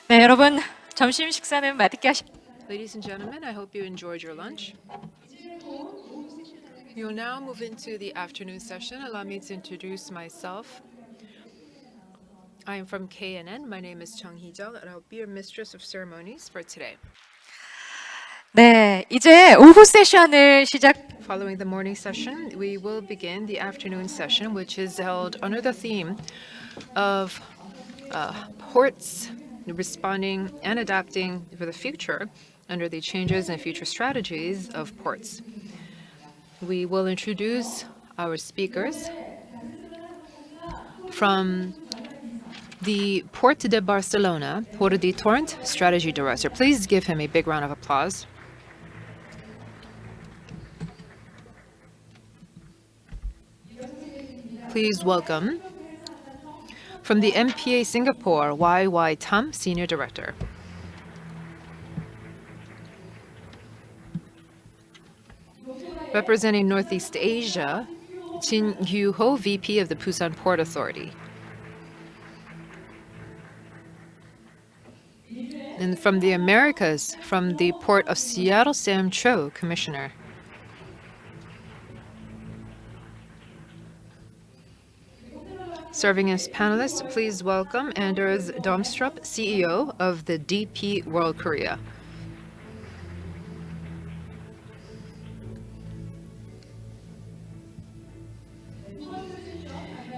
네, 여러분 점심 식사는 맛있게 하셨. Ladies and gentlemen, I hope you enjoyed your lunch. We will now move into the afternoon session. Allow me to introduce myself. I am from KNN. My name is Chung Hee-jung, and I'll be your mistress of ceremonies for today. 네, 이제 오후 세션을 시작. Following the morning session, we will begin the afternoon session, which is held under the theme of ports responding and adapting for the future under the changes and future strategies of ports. We will introduce our speakers from the Port de Barcelona, Jordi Torrent, Strategy Director. Please give him a big round of applause. Please welcome from the MPA Singapore, YY Tam, Senior Director. Representing Northeast Asia, Jin Hyu-ho, VP of the Busan Port Authority. And from the Americas, from the Port of Seattle, Sam Cho, Commissioner. Serving as panelists, please welcome Anders Domstrup, CEO of the DP World Korea.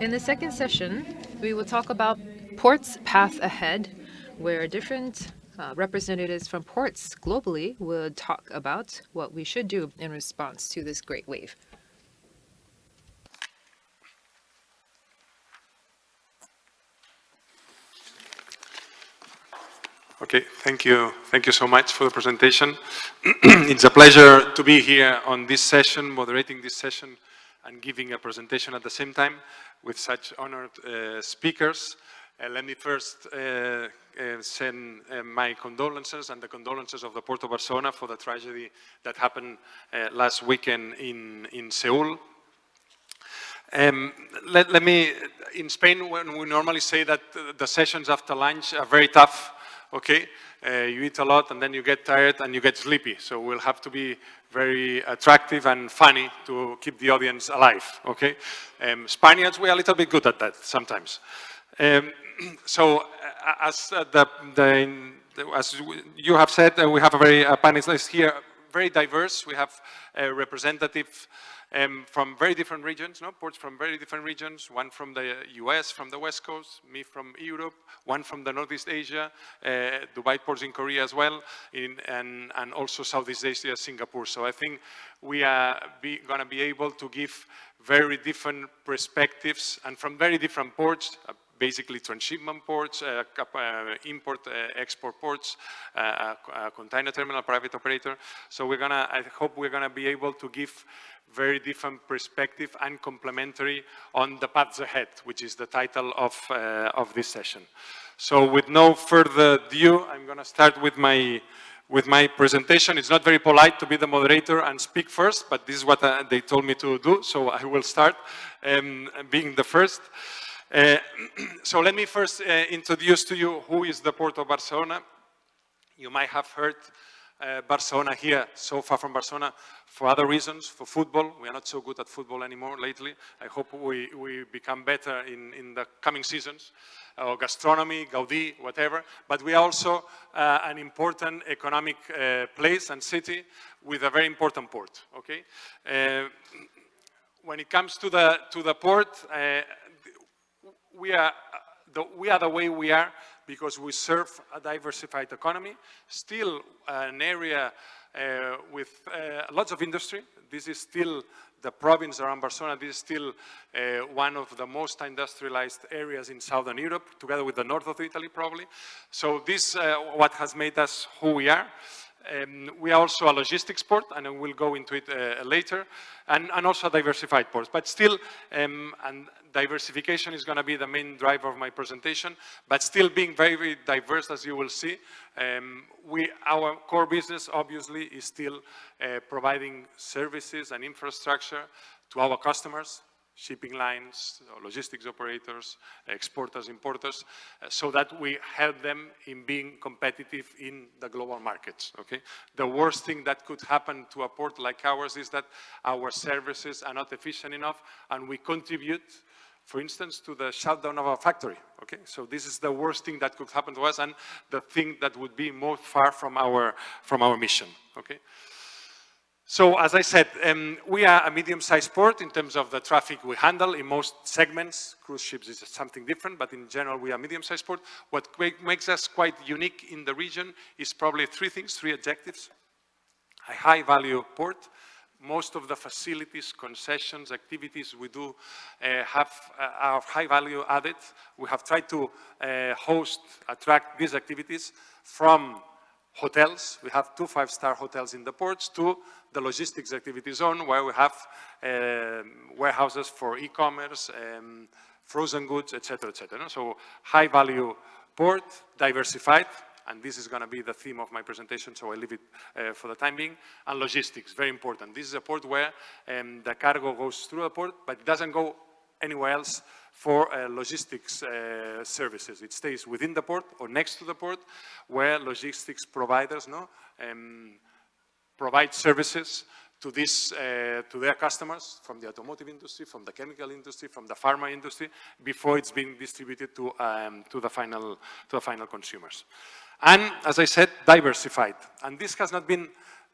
In the second session, we will talk about ports path ahead, where different representatives from ports globally will talk about what we should do in response to this great wave. Okay, thank you. Thank you so much for the presentation. It's a pleasure to be here on this session, moderating this session and giving a presentation at the same time with such honored speakers. Let me first send my condolences and the condolences of the Port of Barcelona for the tragedy that happened last weekend in Seoul. Let me, in Spain, when we normally say that the sessions after lunch are very tough, okay? You eat a lot and then you get tired and you get sleepy. So we'll have to be very attractive and funny to keep the audience alive, okay? Spaniards, we're a little bit good at that sometimes. So as you have said, we have a very panelists here, very diverse. We have a representative from very different regions, ports from very different regions, one from the US, from the West Coast, me from Europe, one from the Northeast Asia, Dubai ports in Korea as well, and also Southeast Asia, Singapore. So I think we are going to be able to give very different perspectives and from very different ports, basically transshipment ports, import, export ports, container terminal, private operator. So I hope we're gonna be able to give very different perspective and complementary on the paths ahead, which is the title of this session. So with no further ado, I'm gonna start with my presentation. It's not very polite to be the moderator and speak first, but this is what they told me to do, so I will start being the first. So let me first introduce to you who is the Port of Barcelona. You might have heard Barcelona here, so far from Barcelona, for other reasons, for football. We are not so good at football anymore lately. I hope we become better in the coming seasons, or gastronomy, Gaudí, whatever. But we are also an important economic place and city with a very important port, okay? When it comes to the port, we are the way we are because we serve a diversified economy, still an area with lots of industry. This is still the province around Barcelona. This is still one of the most industrialized areas in Southern Europe, together with the north of Italy, probably. So this what has made us who we are. We are also a logistics port, and we'll go into it later, and also a diversified port. But still, and diversification is going to be the main driver of my presentation, but still being very, very diverse, as you will see. Our core business, obviously, is still providing services and infrastructure to our customers, shipping lines, logistics operators, exporters, importers, so that we help them in being competitive in the global markets, okay? The worst thing that could happen to a port like ours is that our services are not efficient enough and we contribute, for instance, to the shutdown of our factory, okay? So this is the worst thing that could happen to us and the thing that would be most far from our mission, okay? So, as I said, we are a medium-sized port in terms of the traffic we handle in most segments. Cruise ships is something different, but in general, we are a medium-sized port. What makes us quite unique in the region is probably three things, three objectives. A high-value port. Most of the facilities, concessions, activities we do have our high value added. We have tried to attract these activities from hotels. We have 2 5-star hotels in the ports, to the logistics activity zone where we have warehouses for e-commerce, frozen goods, etc., etc. So high value port, diversified, and this is going to be the theme of my presentation, so I leave it for the time being, and logistics, very important. This is a port where the cargo goes through the port, but it doesn't go anywhere else for logistics services. It stays within the port or next to the port, where logistics providers provide services to their customers from the automotive industry, from the chemical industry, from the pharma industry, before it's being distributed to the final consumers. And as I said, diversified. And this has not been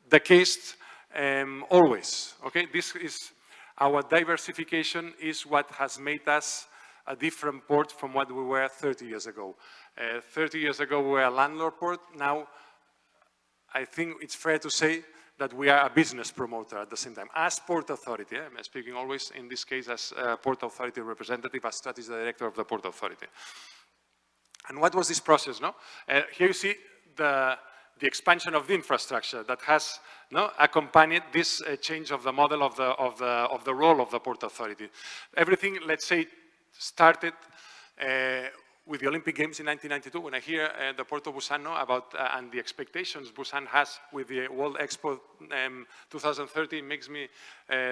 the case always. Okay, our diversification is what has made us a different port from what we were 30 years ago. 30 years ago, we were a landlord port. Now, I think it's fair to say that we are a business promoter at the same time. As Port Authority, I'm speaking always in this case as Port Authority representative, as strategy director of the Port Authority. And what was this process, no? Here you see the expansion of the infrastructure that has accompanied this change of the model of the role of the Port Authority. Everything, let's say, started with the Olympic Games in 1992. When I hear the Port of Busan about and the expectations Busan has with the World Expo 2030, it makes me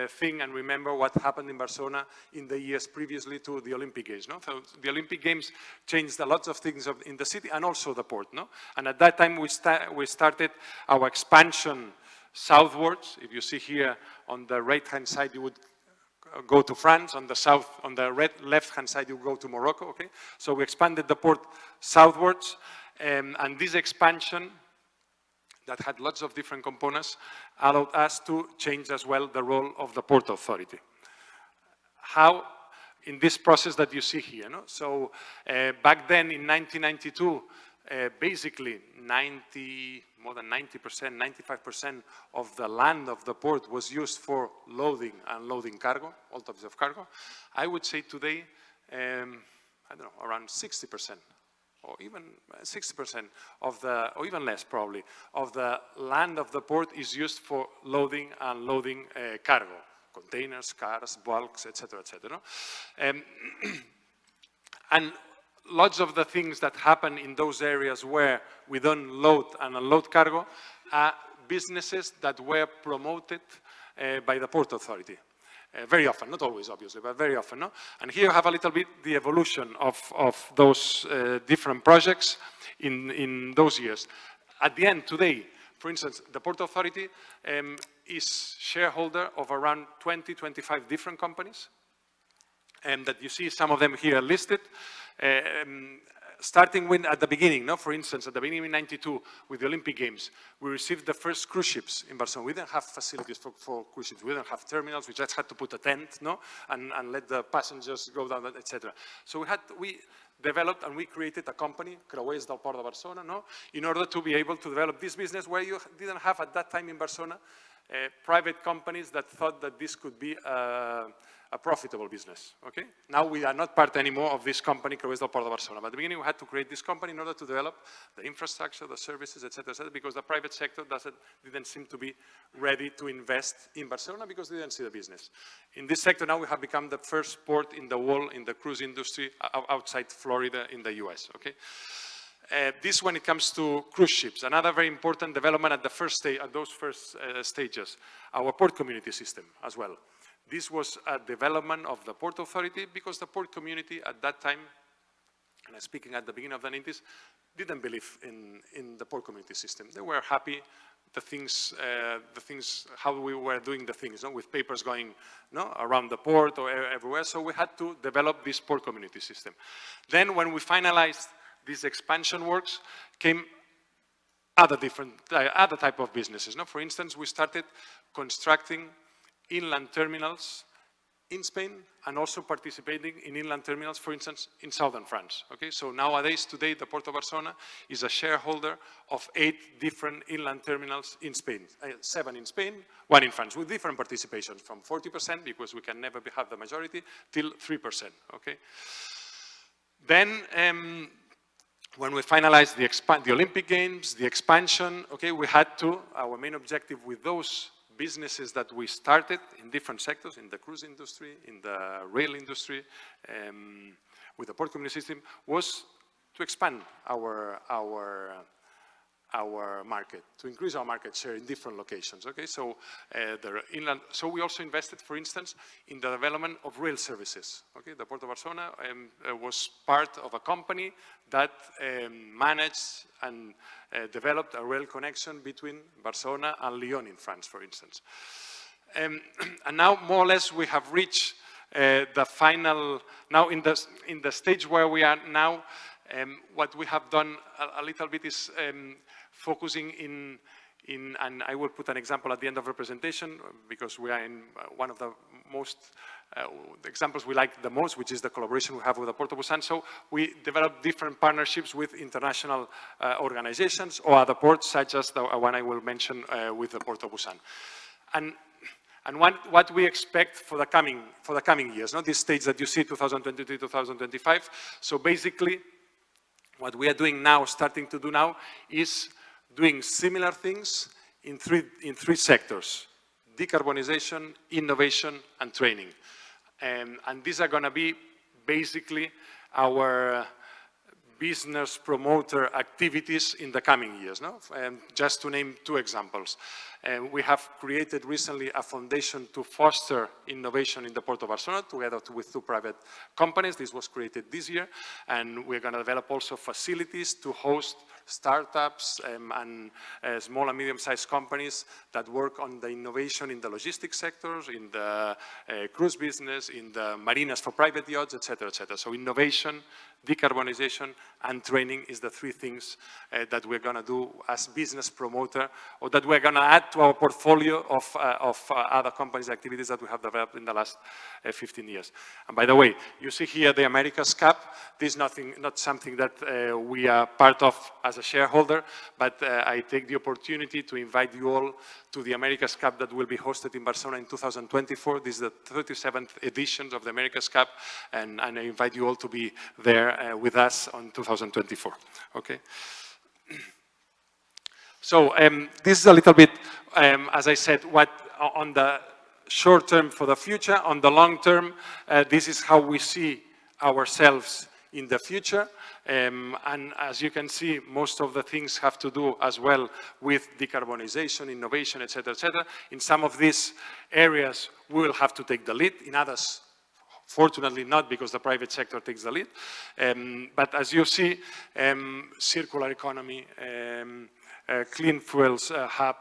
think and remember what happened in Barcelona in the years previously to the Olympic Games. No? So the Olympic Games changed a lot of things in the city and also the port. No? And at that time we started our expansion southwards. If you see here on the right-hand side, you would go to France. On the south, on the left-hand side, you go to Morocco, okay? So we expanded the port southwards, and this expansion that had lots of different components allowed us to change as well the role of the Port Authority. How? In this process that you see here, no? So back then in 1992, basically more than 90%, 95% of the land of the port was used for loading and unloading cargo, all types of cargo. I would say today, I don't know, around 60%, or even 60% of the, or even less probably, of the land of the port is used for loading and unloading cargo, containers, cars, bulks, etc., etc. And lots of the things that happen in those areas where we don't load and unload cargo are businesses that were promoted by the Port Authority. Very often, not always obviously, but very often. No? And here you have a little bit the evolution of those different projects in those years. At the end, today, for instance, the Port Authority is shareholder of around 20, 25 different companies, and that you see some of them here listed. Starting with at the beginning, no? For instance, at the beginning in '92 with the Olympic Games, we received the first cruise ships in Barcelona. We didn't have facilities for cruise ships. We didn't have terminals. We just had to put a tent, no? And let the passengers go down, etc. So we developed and we created a company, Creuers del Port de Barcelona, no? In order to be able to develop this business where you didn't have at that time in Barcelona private companies that thought that this could be a profitable business, okay? Now we are not part anymore of this company, Creuers del Port de Barcelona. But at the beginning we had to create this company in order to develop the infrastructure, the services, etc., because the private sector didn't seem to be ready to invest in Barcelona because they didn't see the business. In this sector now we have become the first port in the world in the cruise industry outside Florida in the US, okay? This when it comes to cruise ships, another very important development at the first stage, at those first stages, our port community system as well. This was a development of the Port Authority because the port community at that time, and I'm speaking at the beginning of the 90s, didn't believe in the port community system. They were happy the things, how we were doing the things, with papers going around the port or everywhere. So we had to develop this port community system. Then when we finalized these expansion works, came other type of businesses. For instance, we started constructing inland terminals in Spain and also participating in inland terminals, for instance, in southern France. Okay, so nowadays, today, the Port of Barcelona is a shareholder of 8 different inland terminals in Spain, 7 in Spain, 1 in France, with different participations, from 40%, because we can never have the majority, till 3%. Okay. Then, when we finalized the Olympic Games, the expansion, okay, we had to, our main objective with those businesses that we started in different sectors, in the cruise industry, in the rail industry, with the port community system, was to expand our market, to increase our market share in different locations. Okay, so so we also invested, for instance, in the development of rail services. Okay, the Port of Barcelona was part of a company that managed and developed a rail connection between Barcelona and Lyon in France, for instance. And now, more or less, we have reached the final, now in the stage where we are now. What we have done a little bit is focusing in, and I will put an example at the end of the presentation, because we are in one of the most, the examples we like the most, which is the collaboration we have with the Port of Busan. So we developed different partnerships with international organizations or other ports, such as the one I will mention with the Port of Busan. And what we expect for the coming years, this stage that you see, 2023, 2025. So basically, what we are doing now, starting to do now, is doing similar things in three sectors: decarbonization, innovation, and training. And these are going to be basically our business promoter activities in the coming years. Just to name 2 examples. We have created recently a foundation to foster innovation in the Port of Barcelona, together with 2 private companies. This was created this year, and we're going to develop also facilities to host startups and small and medium-sized companies that work on the innovation in the logistics sectors, in the cruise business, in the marinas for private yachts, etc., etc. So innovation, decarbonization, and training is the 3 things that we're going to do as business promoter, or that we're going to add to our portfolio of other companies' activities that we have developed in the last 15 years. And by the way, you see here the Americas Cup. This is not something that we are part of as a shareholder, but I take the opportunity to invite you all to the Americas Cup that will be hosted in Barcelona in 2024. This is the 37th edition of the Americas Cup, and I invite you all to be there with us on 2024. Okay. So this is a little bit, as I said, what on the short term for the future. On the long term, this is how we see ourselves in the future. And as you can see, most of the things have to do as well with decarbonization, innovation, etc., etc. In some of these areas, we will have to take the lead. In others, fortunately not, because the private sector takes the lead. But as you see, circular economy, clean fuels hub,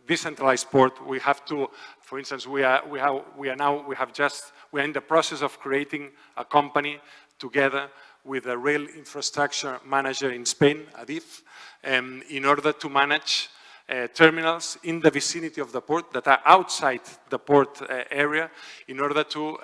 decentralized port. We have to, for instance, we are in the process of creating a company together with a rail infrastructure manager in Spain, ADIF, in order to manage terminals in the vicinity of the port that are outside the port area, in order to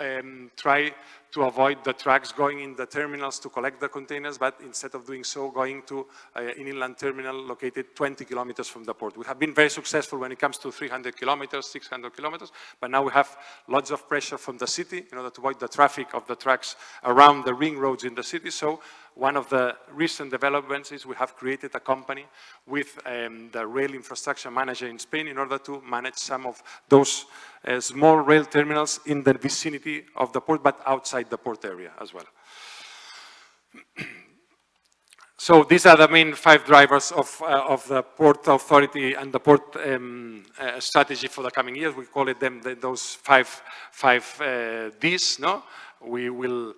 try to avoid the trucks going in the terminals to collect the containers, but instead of doing so, going to an inland terminal located 20 kilometers from the port. We have been very successful when it comes to 300 kilometers, 600 kilometers, but now we have lots of pressure from the city in order to avoid the traffic of the trucks around the ring roads in the city. So one of the recent developments is we have created a company with the rail infrastructure manager in Spain in order to manage some of those small rail terminals in the vicinity of the port, but outside the port area as well. So these are the main 5 drivers of the Port Authority and the port strategy for the coming years. We call it those five Ds, no? We will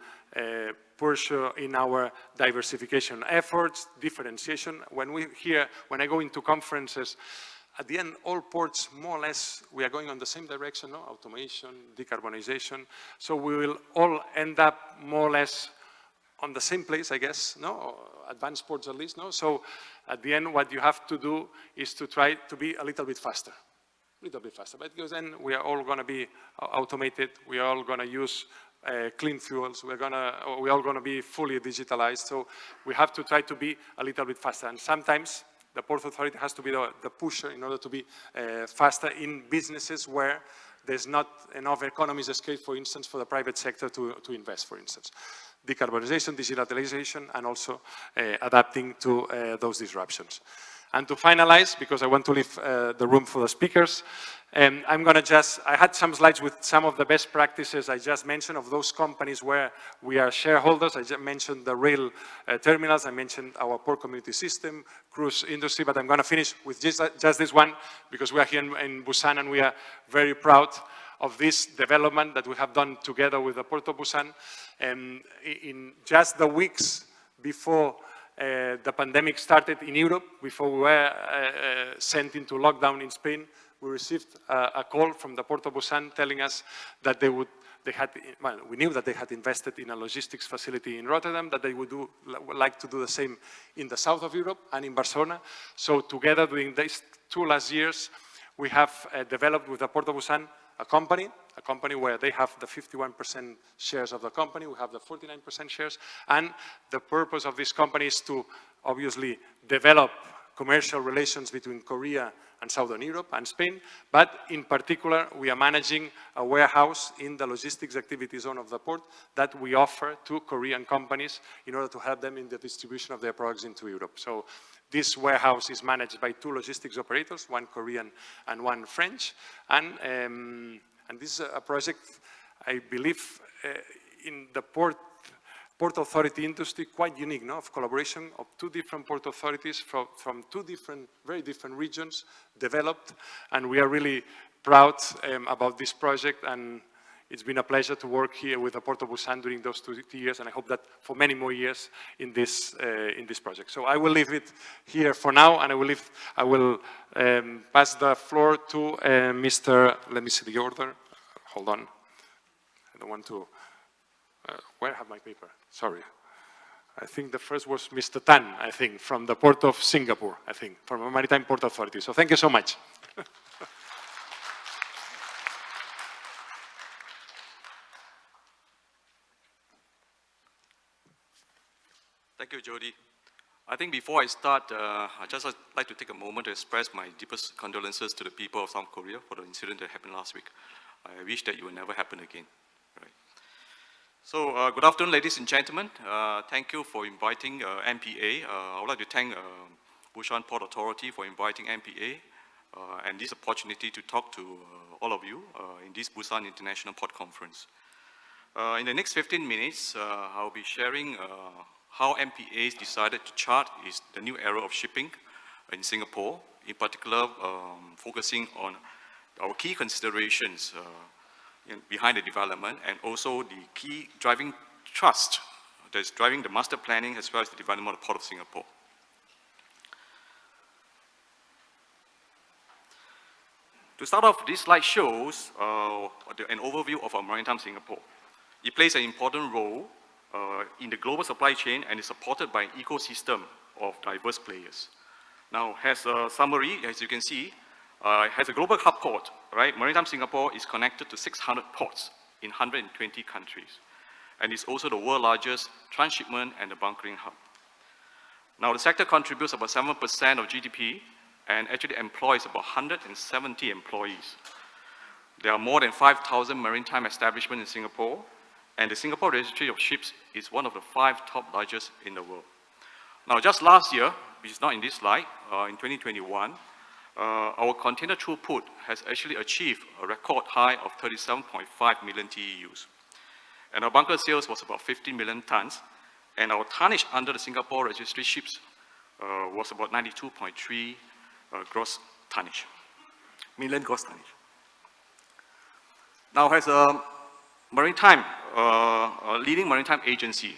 pursue in our diversification efforts, differentiation. When I go into conferences, at the end, all ports, more or less, we are going on the same direction, no? Automation, decarbonization. So we will all end up more or less on the same place, I guess, no? Advanced ports at least, no? So at the end, what you have to do is to try to be a little bit faster. Because then we are all gonna be automated, we are all gonna use clean fuels, we're all gonna be fully digitalized, so we have to try to be a little bit faster. And sometimes the Port Authority has to be the pusher in order to be faster in businesses where there's not enough economies of scale, for instance, for the private sector to invest, for instance. Decarbonization, digitalization, and also adapting to those disruptions. And to finalize, because I want to leave the room for the speakers, I'm gonna I had some slides with some of the best practices I just mentioned of those companies where we are shareholders. I just mentioned the rail terminals, I mentioned our port community system, cruise industry, but I'm gonna finish with just this one, because we are here in Busan and we are very proud of this development that we have done together with the Port of Busan. In just the weeks before the pandemic started in Europe, before we were sent into lockdown in Spain, we received a call from the Port of Busan telling us that we knew that they had invested in a logistics facility in Rotterdam, that they would like to do the same in the south of Europe and in Barcelona. So together, during these 2 last years, we have developed with the Port of Busan a company where they have the 51% shares of the company, we have the 49% shares, and the purpose of this company is to obviously develop commercial relations between Korea and Southern Europe and Spain, but in particular, we are managing a warehouse in the logistics activity zone of the port that we offer to Korean companies in order to help them in the distribution of their products into Europe. So this warehouse is managed by 2 logistics operators, one Korean and one French, and this is a project, I believe, in the Port Authority industry, quite unique, no? Of collaboration of 2 different port authorities from 2 very different regions developed, and we are really proud about this project, and it's been a pleasure to work here with the Port of Busan during those 2 years, and I hope that for many more years in this project. So I will leave it here for now, and I will pass the floor to Mr. Let me see the order. Hold on. I don't want to. Where have my paper? Sorry. I think the first was Mr. Tan, I think, from the Port of Singapore, I think, from the Maritime Port Authority. So thank you so much. Thank you, Jody. I think before I start, I'd just like to take a moment to express my deepest condolences to the people of South Korea for the incident that happened last week. I wish that it will never happen again. Right. So, good afternoon, ladies and gentlemen. Thank you for inviting MPA. I would like to thank Busan Port Authority for inviting MPA and this opportunity to talk to all of you in this Busan International Port Conference. In the next 15 minutes, I'll be sharing how MPA decided to chart the new era of shipping in Singapore, in particular focusing on our key considerations behind the development and also the key driving thrust that's driving the master planning as well as the development of the Port of Singapore. To start off, this slide shows an overview of our Maritime Singapore. It plays an important role in the global supply chain and is supported by an ecosystem of diverse players. Now, as a summary, as you can see, it has a global hub port, right? Maritime Singapore is connected to 600 ports in 120 countries, and it's also the world's largest transshipment and the bunkering hub. Now, the sector contributes about 7% of GDP and actually employs about 170 employees. There are more than 5,000 maritime establishments in Singapore, and the Singapore Registry of Ships is one of the 5 top largest in the world. Now, just last year, which is not in this slide, in 2021, our container throughput has actually achieved a record high of 37.5 million TEUs. And our bunker sales was about 50 million tons, and our tonnage under the Singapore registry ships was about 92.3 gross tonnage, million gross tonnage. Now, as a maritime, leading maritime agency,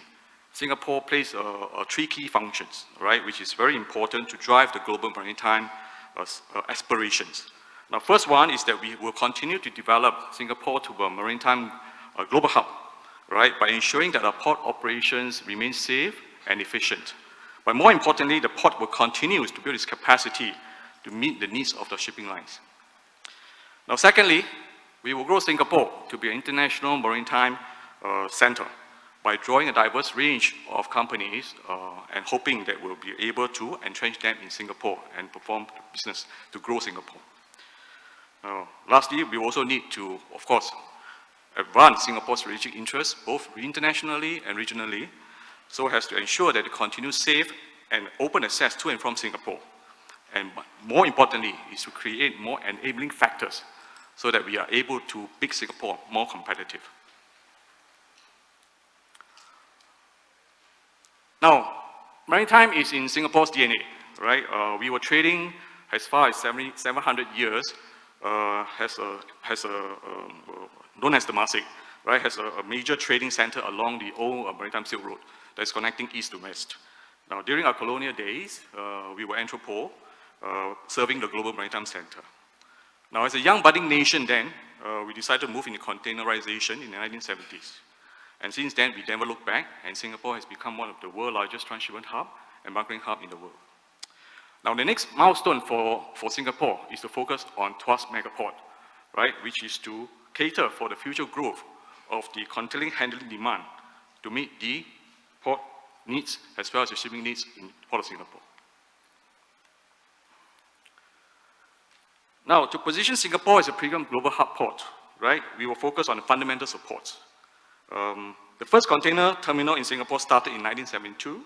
Singapore plays three key functions, right, which is very important to drive the global maritime aspirations. Now, first one is that we will continue to develop Singapore to a maritime global hub, right, by ensuring that our port operations remain safe and efficient. But more importantly, the port will continue to build its capacity to meet the needs of the shipping lines. Now, secondly, we will grow Singapore to be an international maritime center by drawing a diverse range of companies and hoping that we'll be able to entrench them in Singapore and perform business to grow Singapore. Lastly, we also need to, of course, advance Singapore's strategic interests, both internationally and regionally, so as to ensure that it continues safe and open access to and from Singapore. And more importantly, is to create more enabling factors so that we are able to make Singapore more competitive. Now, maritime is in Singapore's DNA, right? We were trading as far as 700 years, known as Temasek, right? Has a major trading center along the old Maritime Silk Road that's connecting east to west. Now, during our colonial days, we were Entrepot, serving the global maritime center. Now, as a young budding nation then, we decided to move into containerization in the 1970s. And since then, we never looked back, and Singapore has become one of the world's largest transshipment hub and bunkering hub in the world. Now, the next milestone for Singapore is to focus on Tuas Megaport, right, which is to cater for the future growth of the container handling demand to meet the port needs as well as the shipping needs in the Port of Singapore. Now, to position Singapore as a premium global hub port, right, we will focus on the fundamentals of ports. The first container terminal in Singapore started in 1972,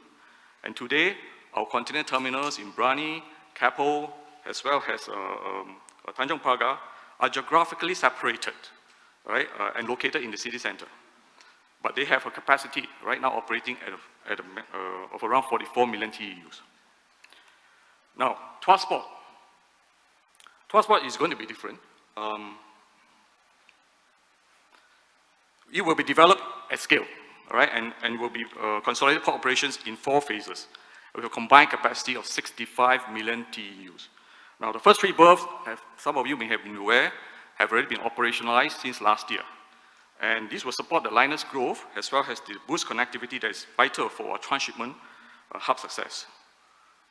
and today our container terminals in Brani, Keppel, as well as Tanjong Pagar are geographically separated, right, and located in the city center. But they have a capacity right now operating of around 44 million TEUs. Now, Tuas Port. Tuas Port is going to be different. It will be developed at scale, all right, and will be consolidated port operations in 4 phases with a combined capacity of 65 million TEUs. Now, the first 3 berths, some of you may have been aware, have already been operationalized since last year. And this will support the liner's growth as well as the boost connectivity that is vital for our transshipment hub success.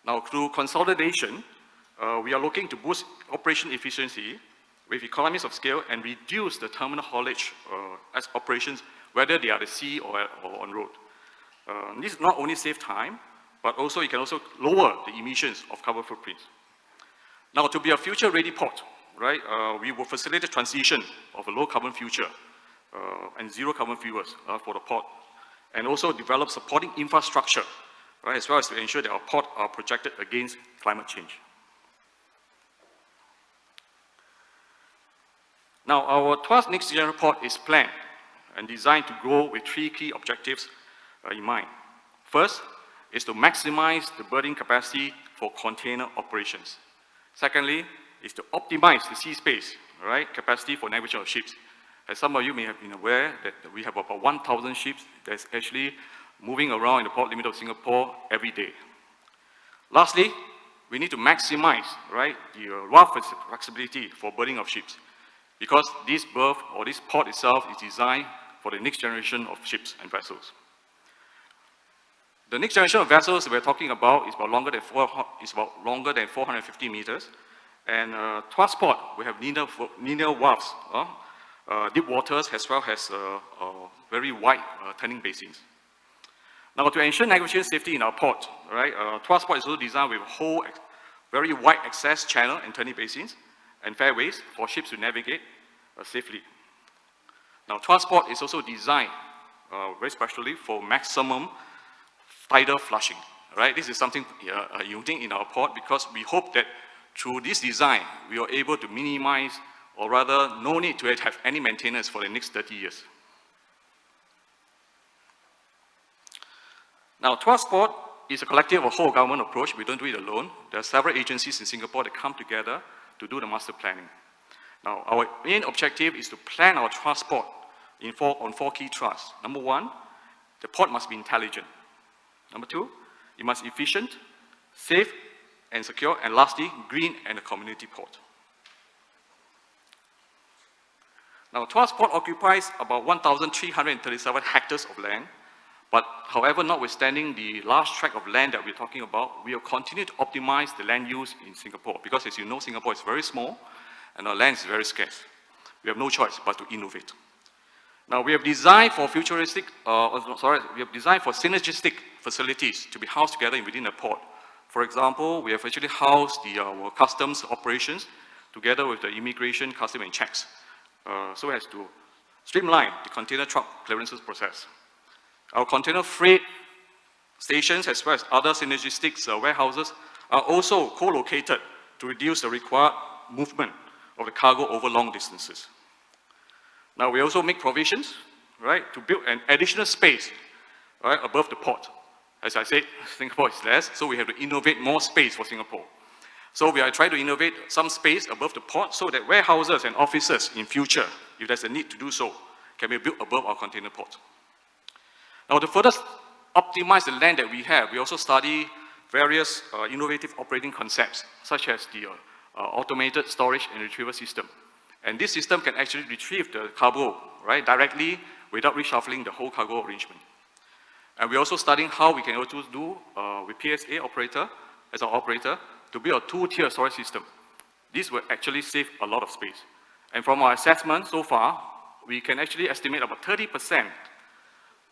Now, through consolidation, we are looking to boost operation efficiency with economies of scale and reduce the terminal haulage as operations, whether they are at sea or on road. This not only save time, but also it can also lower the emissions of carbon footprints. Now, to be a future-ready port, right, we will facilitate the transition of a low-carbon future and zero-carbon fuels for the port, and also develop supporting infrastructure, right, as well as to ensure that our port are protected against climate change. Now, our Tuas Next Generation Port is planned and designed to grow with 3 key objectives in mind. First is to maximize the berthing capacity for container operations. Secondly, is to optimize the sea space, right, capacity for navigation of ships. As some of you may have been aware that we have about 1,000 ships that's actually moving around in the port limit of Singapore every day. Lastly, we need to maximize, right, the rough flexibility for berthing of ships, because this berth or this port itself is designed for the next generation of ships and vessels. The next generation of vessels we're talking about is about longer than 450 meters, and Tuas Port we have linear wharves, deep waters, as well as very wide turning basins. Now, to ensure navigation safety in our port, right, Tuas Port is also designed with a whole very wide access channel and turning basins and fairways for ships to navigate safely. Now, Tuas Port is also designed very specially for maximum tidal flushing. Right? This is something unique in our port because we hope that through this design, we are able to minimize, or rather, no need to have any maintenance for the next 30 years. Now, transport is a collective of whole government approach. We don't do it alone. There are several agencies in Singapore that come together to do the master planning. Now, our main objective is to plan our transport on four key thrusts. Number one, the port must be intelligent. Number two, it must be efficient, safe and secure, and lastly, green and a community port. Now, transport occupies about 1,337 hectares of land, but however, notwithstanding the large tract of land that we're talking about, we will continue to optimize the land use in Singapore, because as you know, Singapore is very small, and our land is very scarce. We have no choice but to innovate. Now, we have designed for synergistic facilities to be housed together within a port. For example, we have actually housed our customs operations together with the immigration, custom and checks, so as to streamline the container truck clearances process. Our container freight stations, as well as other synergistic warehouses, are also co-located to reduce the required movement of the cargo over long distances. Now, we also make provisions, right, to build an additional space, right, above the port. As I said, Singapore is less, so we have to innovate more space for Singapore. So we are trying to innovate some space above the port so that warehouses and offices in future, if there's a need to do so, can be built above our container port. Now, to further optimize the land that we have, we also study various innovative operating concepts, such as the automated storage and retrieval system. And this system can actually retrieve the cargo, right, directly without reshuffling the whole cargo arrangement. And we're also studying how we can also do with PSA operator, as our operator, to build a two-tier storage system. This will actually save a lot of space. And from our assessment so far, we can actually estimate about 30%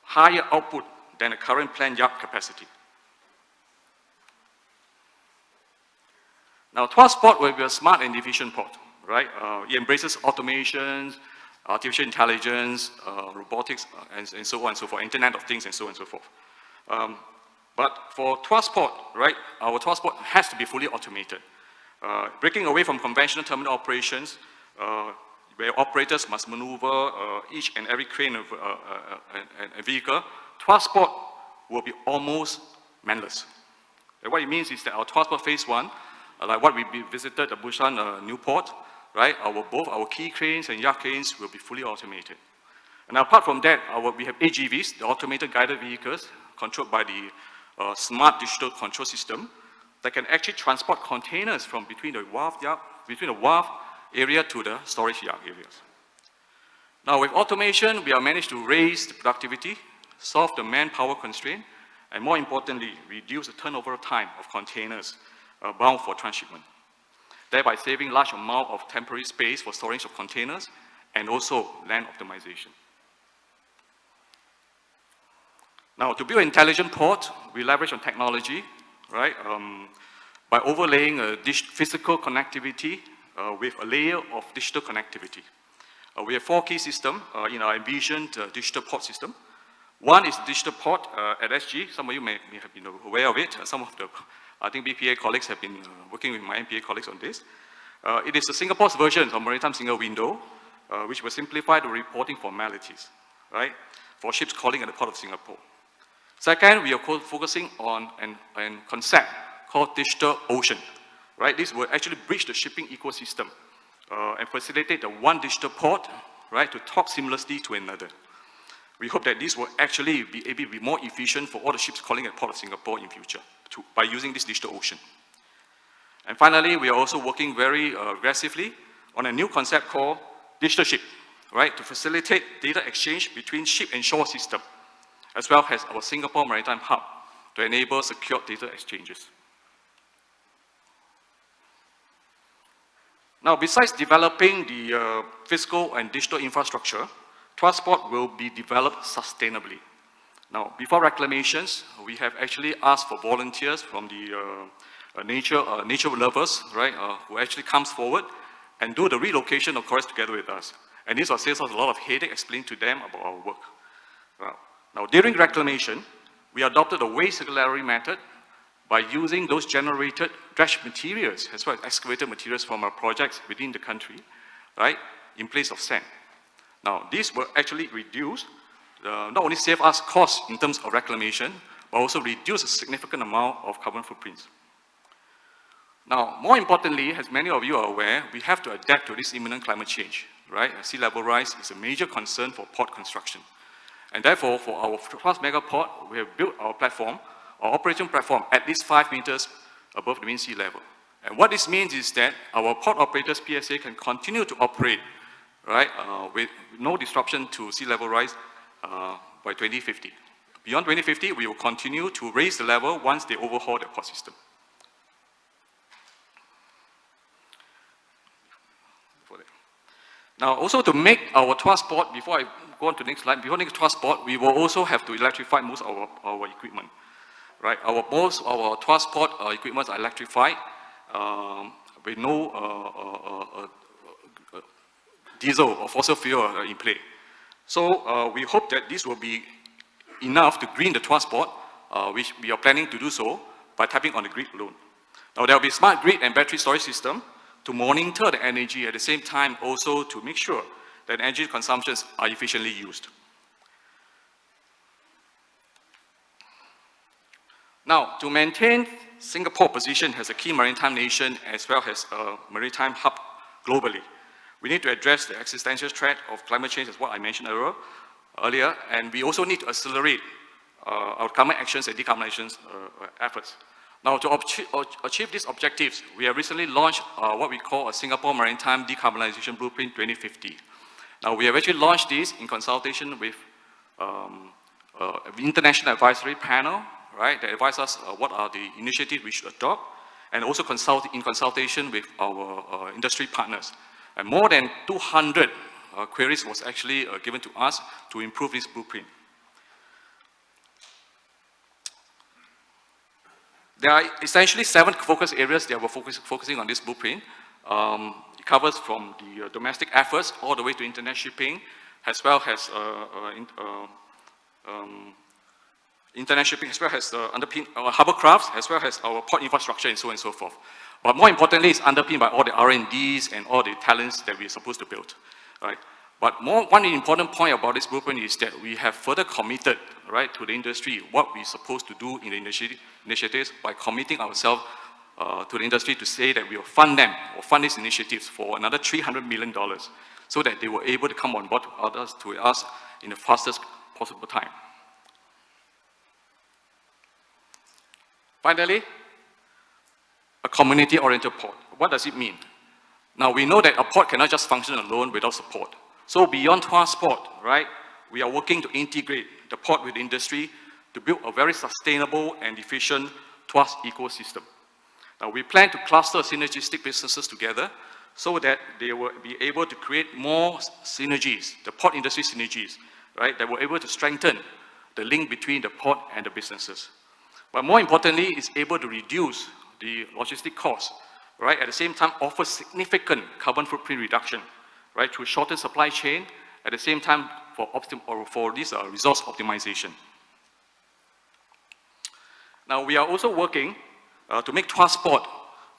higher output than the current planned yard capacity. Now, transport will be a smart and efficient port, right? It embraces automations, artificial intelligence, robotics, and so on and so forth, Internet of Things, and so on and so forth. But for transport, right, our transport has to be fully automated. Breaking away from conventional terminal operations, where operators must maneuver each and every crane of a vehicle, transport will be almost manless. And what it means is that our transport phase one, like what we visited the Busan new port, right? Both our key cranes and yacht cranes will be fully automated. And apart from that, we have AGVs, the automated guided vehicles, controlled by the smart digital control system that can actually transport containers from between the wharf area to the storage yard areas. Now, with automation, we have managed to raise the productivity, solve the manpower constraint, and more importantly, reduce the turnover time of containers bound for transshipment, thereby saving large amount of temporary space for storage of containers and also land optimization. Now, to build an intelligent port, we leverage on technology, right, by overlaying physical connectivity with a layer of digital connectivity. We have four key systems in our envisioned digital port system. One is digital port at SG. Some of you may have been aware of it. Some of the, I think, BPA colleagues have been working with my MPA colleagues on this. It is Singapore's version of Maritime Single Window, which will simplify the reporting formalities, right, for ships calling at the Port of Singapore. Second, we are focusing on a concept called Digital Ocean, right? This will actually bridge the shipping ecosystem and facilitate the one digital port, right, to talk seamlessly to another. We hope that this will actually be able to be more efficient for all the ships calling at the Port of Singapore in future by using this Digital Ocean. And finally, we are also working very aggressively on a new concept called Digital Ship, right, to facilitate data exchange between ship and shore system, as well as our Singapore Maritime Hub to enable secure data exchanges. Now, besides developing the physical and digital infrastructure, transport will be developed sustainably. Now, before reclamations, we have actually asked for volunteers from the nature lovers, right, who actually comes forward and do the relocation of course together with us. And this will save us a lot of headache explaining to them about our work. Now, during reclamation, we adopted a waste circularity method by using those generated dredge materials as well as excavated materials from our projects within the country, right, in place of sand. Now, this will actually reduce, not only save us costs in terms of reclamation, but also reduce a significant amount of carbon footprints. Now, more importantly, as many of you are aware, we have to adapt to this imminent climate change, right? Sea level rise is a major concern for port construction. And therefore, for our first mega port, we have built our platform, our operation platform, at least 5 meters above the mean sea level. And what this means is that our port operators, PSA, can continue to operate, right, with no disruption to sea level rise by 2050. Beyond 2050, we will continue to raise the level once they overhaul the port system. Now, also to make our transport, before I go on to the next slide, before next transport, we will also have to electrify most of our equipment, right? Most of our transport equipment are electrified with no diesel or fossil fuel in play. So we hope that this will be enough to green the transport, which we are planning to do so by tapping on the grid alone. Now, there will be smart grid and battery storage system to monitor the energy, at the same time also to make sure that energy consumptions are efficiently used. Now, to maintain Singapore's position as a key maritime nation as well as a maritime hub globally, we need to address the existential threat of climate change, as what I mentioned earlier, and we also need to accelerate our climate actions and decarbonization efforts. Now, to achieve these objectives, we have recently launched what we call a Singapore Maritime Decarbonization Blueprint 2050. Now, we have actually launched this in consultation with the International Advisory Panel, right, that advise us what are the initiatives we should adopt, and also in consultation with our industry partners. And more than 200 queries was actually given to us to improve this blueprint. There are essentially 7 focus areas that we're focusing on this blueprint. It covers from the domestic efforts all the way to internet shipping, as well as internet shipping, as well as underpin our harbour crafts, as well as our port infrastructure, and so on and so forth. But more importantly, it's underpinned by all the R&Ds and all the talents that we're supposed to build, right? But one important point about this blueprint is that we have further committed, right, to the industry what we're supposed to do in the initiatives by committing ourselves to the industry to say that we will fund them or fund these initiatives for another $300 million so that they were able to come on board to us in the fastest possible time. Finally, a community-oriented port. What does it mean? Now, we know that a port cannot just function alone without support. So beyond transport, right, we are working to integrate the port with the industry to build a very sustainable and efficient trust ecosystem. Now, we plan to cluster synergistic businesses together so that they will be able to create more synergies, the port industry synergies, right, that will be able to strengthen the link between the port and the businesses. But more importantly, it's able to reduce the logistic costs, right, at the same time offer significant carbon footprint reduction, right, through shorter supply chain, at the same time for this resource optimization. Now, we are also working to make transport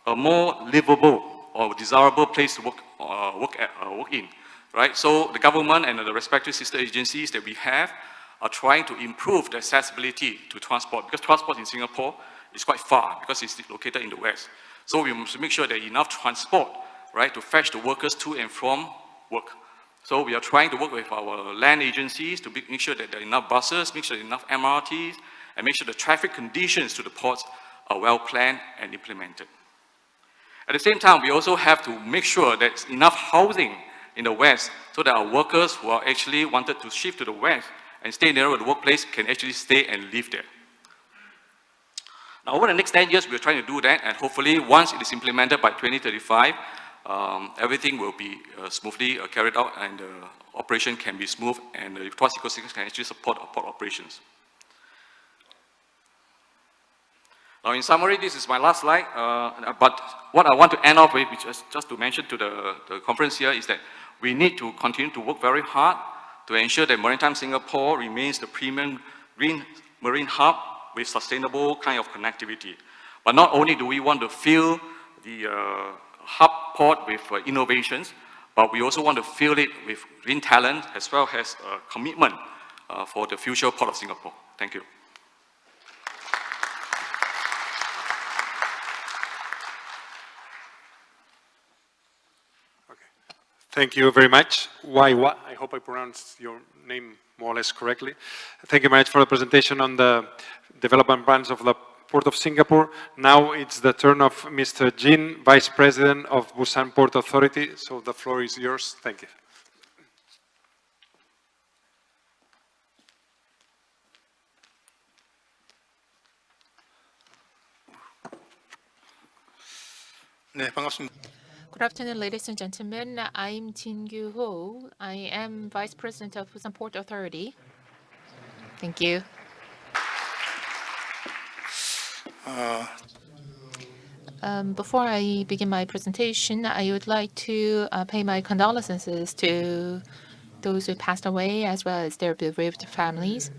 a more livable or desirable place to work in, right? So the government and the respective sister agencies that we have are trying to improve the accessibility to transport, because transport in Singapore is quite far because it's located in the west. So we must make sure there is enough transport, right, to fetch the workers to and from work. So we are trying to work with our land agencies to make sure that there are enough buses, make sure there are enough MRTs, and make sure the traffic conditions to the ports are well planned and implemented. At the same time, we also have to make sure there's enough housing in the west so that our workers who are actually wanted to shift to the west and stay nearer the workplace can actually stay and live there. Now, over the next 10 years, we're trying to do that, and hopefully, once it is implemented by 2035, everything will be smoothly carried out, and the operation can be smooth, and the trust ecosystem can actually support our port operations. Now, in summary, this is my last slide, but what I want to end off with, which is just to mention to the conference here, is that we need to continue to work very hard to ensure that Maritime Singapore remains the premium green marine hub with sustainable kind of connectivity. But not only do we want to fill the hub port with innovations, but we also want to fill it with green talent as well as commitment for the future port of Singapore. Thank you. Thank you very much. Waiwa, I hope I pronounced your name more or less correctly. Thank you very much for the presentation on the development plans of the Port of Singapore. Now it's the turn of Mr. Jin, Vice President of Busan Port Authority. So the floor is yours. Thank you. 네, 반갑습니다. Good afternoon, ladies and gentlemen. I'm Jin-gyu Ho. I am Vice President of Busan Port Authority. Thank you. Before I begin my presentation, I would like to pay my condolences to those who passed away as well as their bereaved families.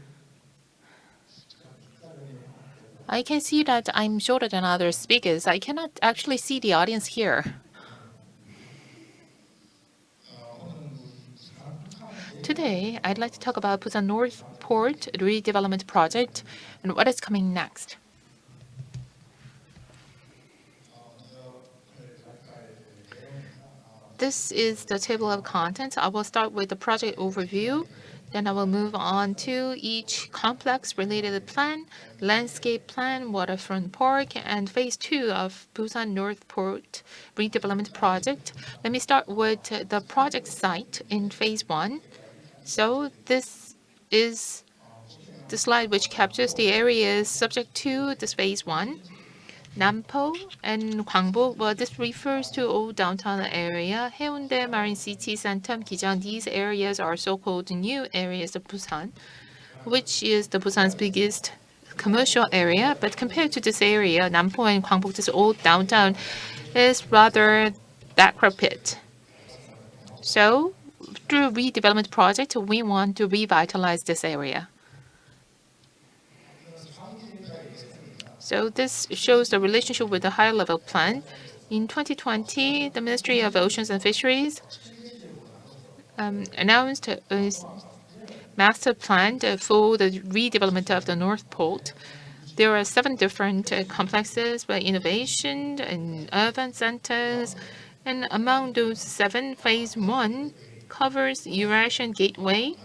I can see that I'm shorter than other speakers. I cannot actually see the audience here. Today, I'd like to talk about Busan North Port Redevelopment Project and what is coming next. This is the table of contents. I will start with the project overview. Then I will move on to each complex-related plan, landscape plan, waterfront park, and phase 2 of Busan North Port Redevelopment Project. Let me start with the project site in phase 1. So this is the slide which captures the areas subject to this phase 1. Nampo and Gwangbok, well, this refers to old downtown area. Haeundae, Marine City, Santam, Gijang, these areas are so-called new areas of Busan, which is the Busan's biggest commercial area. But compared to this area, Nampo and Gwangbok, this old downtown, is rather decrepit. So through redevelopment project, we want to revitalize this area. So this shows the relationship with the higher level plan. In 2020, the Ministry of Oceans and Fisheries announced a master plan for the redevelopment of the North Port. There are 7 different complexes for innovation and urban centers. And among those 7, phase 1 covers Eurasian Gateway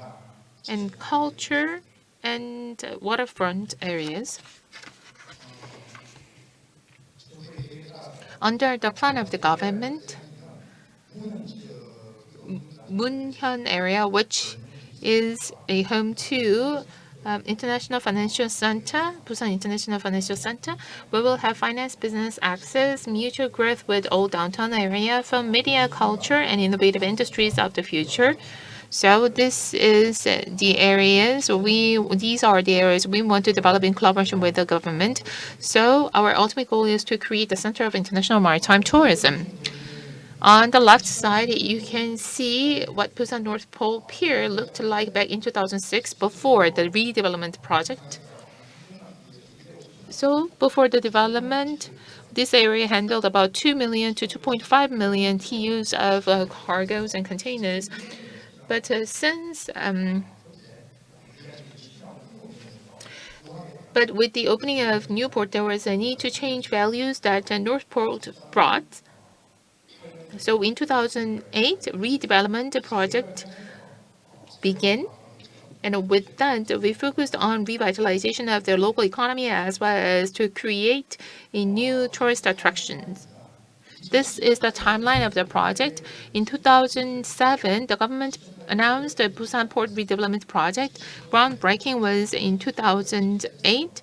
and culture and waterfront areas. Under the plan of the government, Munhyun area, which is a home to International Financial Center, Busan International Financial Center, we will have finance, business access, mutual growth with old downtown area from media, culture, and innovative industries of the future. So this is the areas these are the areas we want to develop in collaboration with the government. So our ultimate goal is to create a center of international maritime tourism. On the left side, you can see what Busan North Port Pier looked like back in 2006 before the redevelopment project. So before the development, this area handled about 2 million to 2.5 million TEUs of cargoes and containers. But but with the opening of Newport, there was a need to change values that North Port brought. So in 2008, redevelopment project began. And with that, we focused on revitalization of the local economy as well as to create a new tourist attractions. This is the timeline of the project. In 2007, the government announced the Busan Port Redevelopment Project. Groundbreaking was in 2008.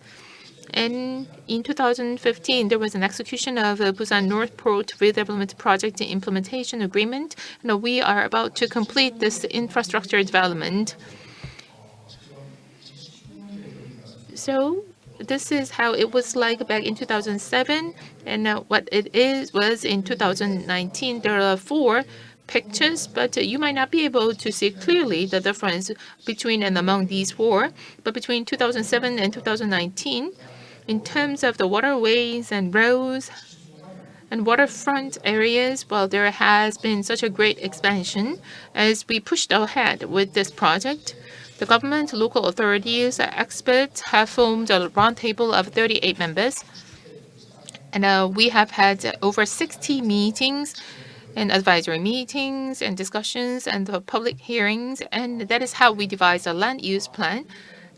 And in 2015, there was an execution of the Busan North Port Redevelopment Project implementation agreement. And we are about to complete this infrastructure development. So this is how it was like back in 2007, and what it was in 2019. There are 4 pictures, but you might not be able to see clearly the difference between and among these 4. But between 2007 and 2019, in terms of the waterways and roads and waterfront areas, well, there has been such a great expansion as we pushed ahead with this project. The government, local authorities, experts have formed a roundtable of 38 members. And we have had over 60 meetings and advisory meetings and discussions and public hearings, and that is how we devise a land use plan.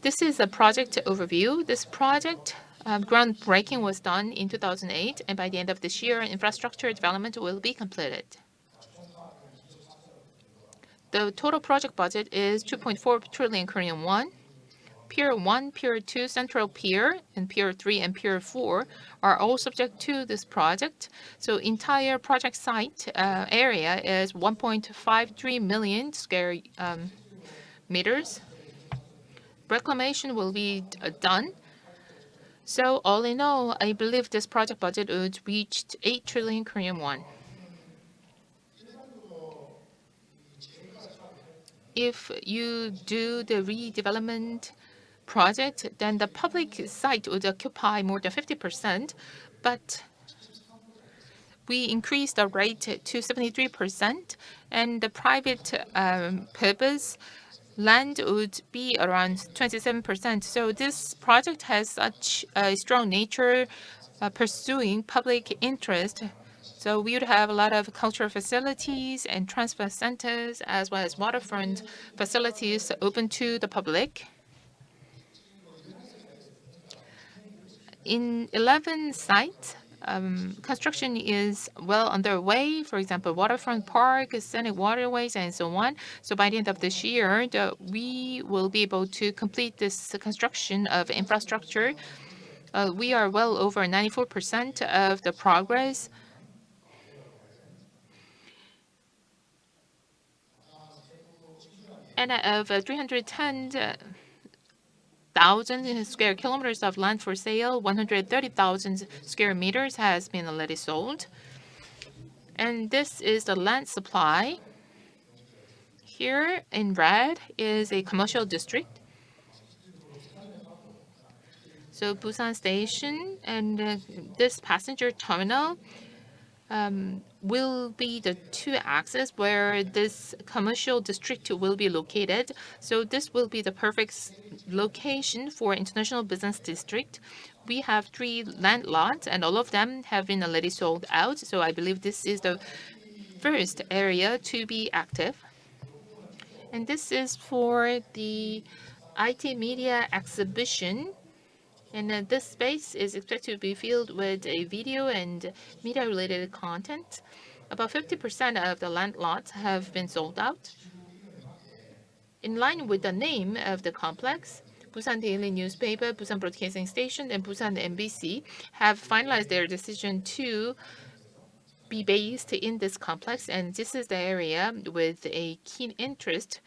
This is a project overview. This project groundbreaking was done in 2008, and by the end of this year, infrastructure development will be completed. The total project budget is 2.4 trillion Korean won. Pier 1, Pier 2, Central Pier, and Pier 3 and Pier 4 are all subject to this project. So entire project site area is 1.53 million square meters. Reclamation will be done. So all in all, I believe this project budget would reach 8 trillion Korean won. If you do the redevelopment project, then the public site would occupy more than 50%, but we increased the rate to 73%, and the private purpose land would be around 27%. So this project has such a strong nature pursuing public interest. So we would have a lot of cultural facilities and transfer centers, as well as waterfront facilities open to the public. In 11 sites, construction is well underway. For example, waterfront park, scenic waterways, and so on. So by the end of this year, we will be able to complete this construction of infrastructure. We are well over 94% of the progress. And of 310,000 square kilometers of land for sale, 130,000 square meters has been already sold. And this is the land supply. Here in red is a commercial district. So Busan Station and this passenger terminal will be the two axes where this commercial district will be located. So this will be the perfect location for international business district. We have 3 land lots, and all of them have been already sold out. So I believe this is the first area to be active. And this is for the IT media exhibition. And this space is expected to be filled with a video and media-related content. About 50% of the land lots have been sold out. In line with the name of the complex, Busan Daily Newspaper, Busan Broadcasting Station, and Busan MBC have finalized their decision to be based in this complex, and this is the area with a keen interest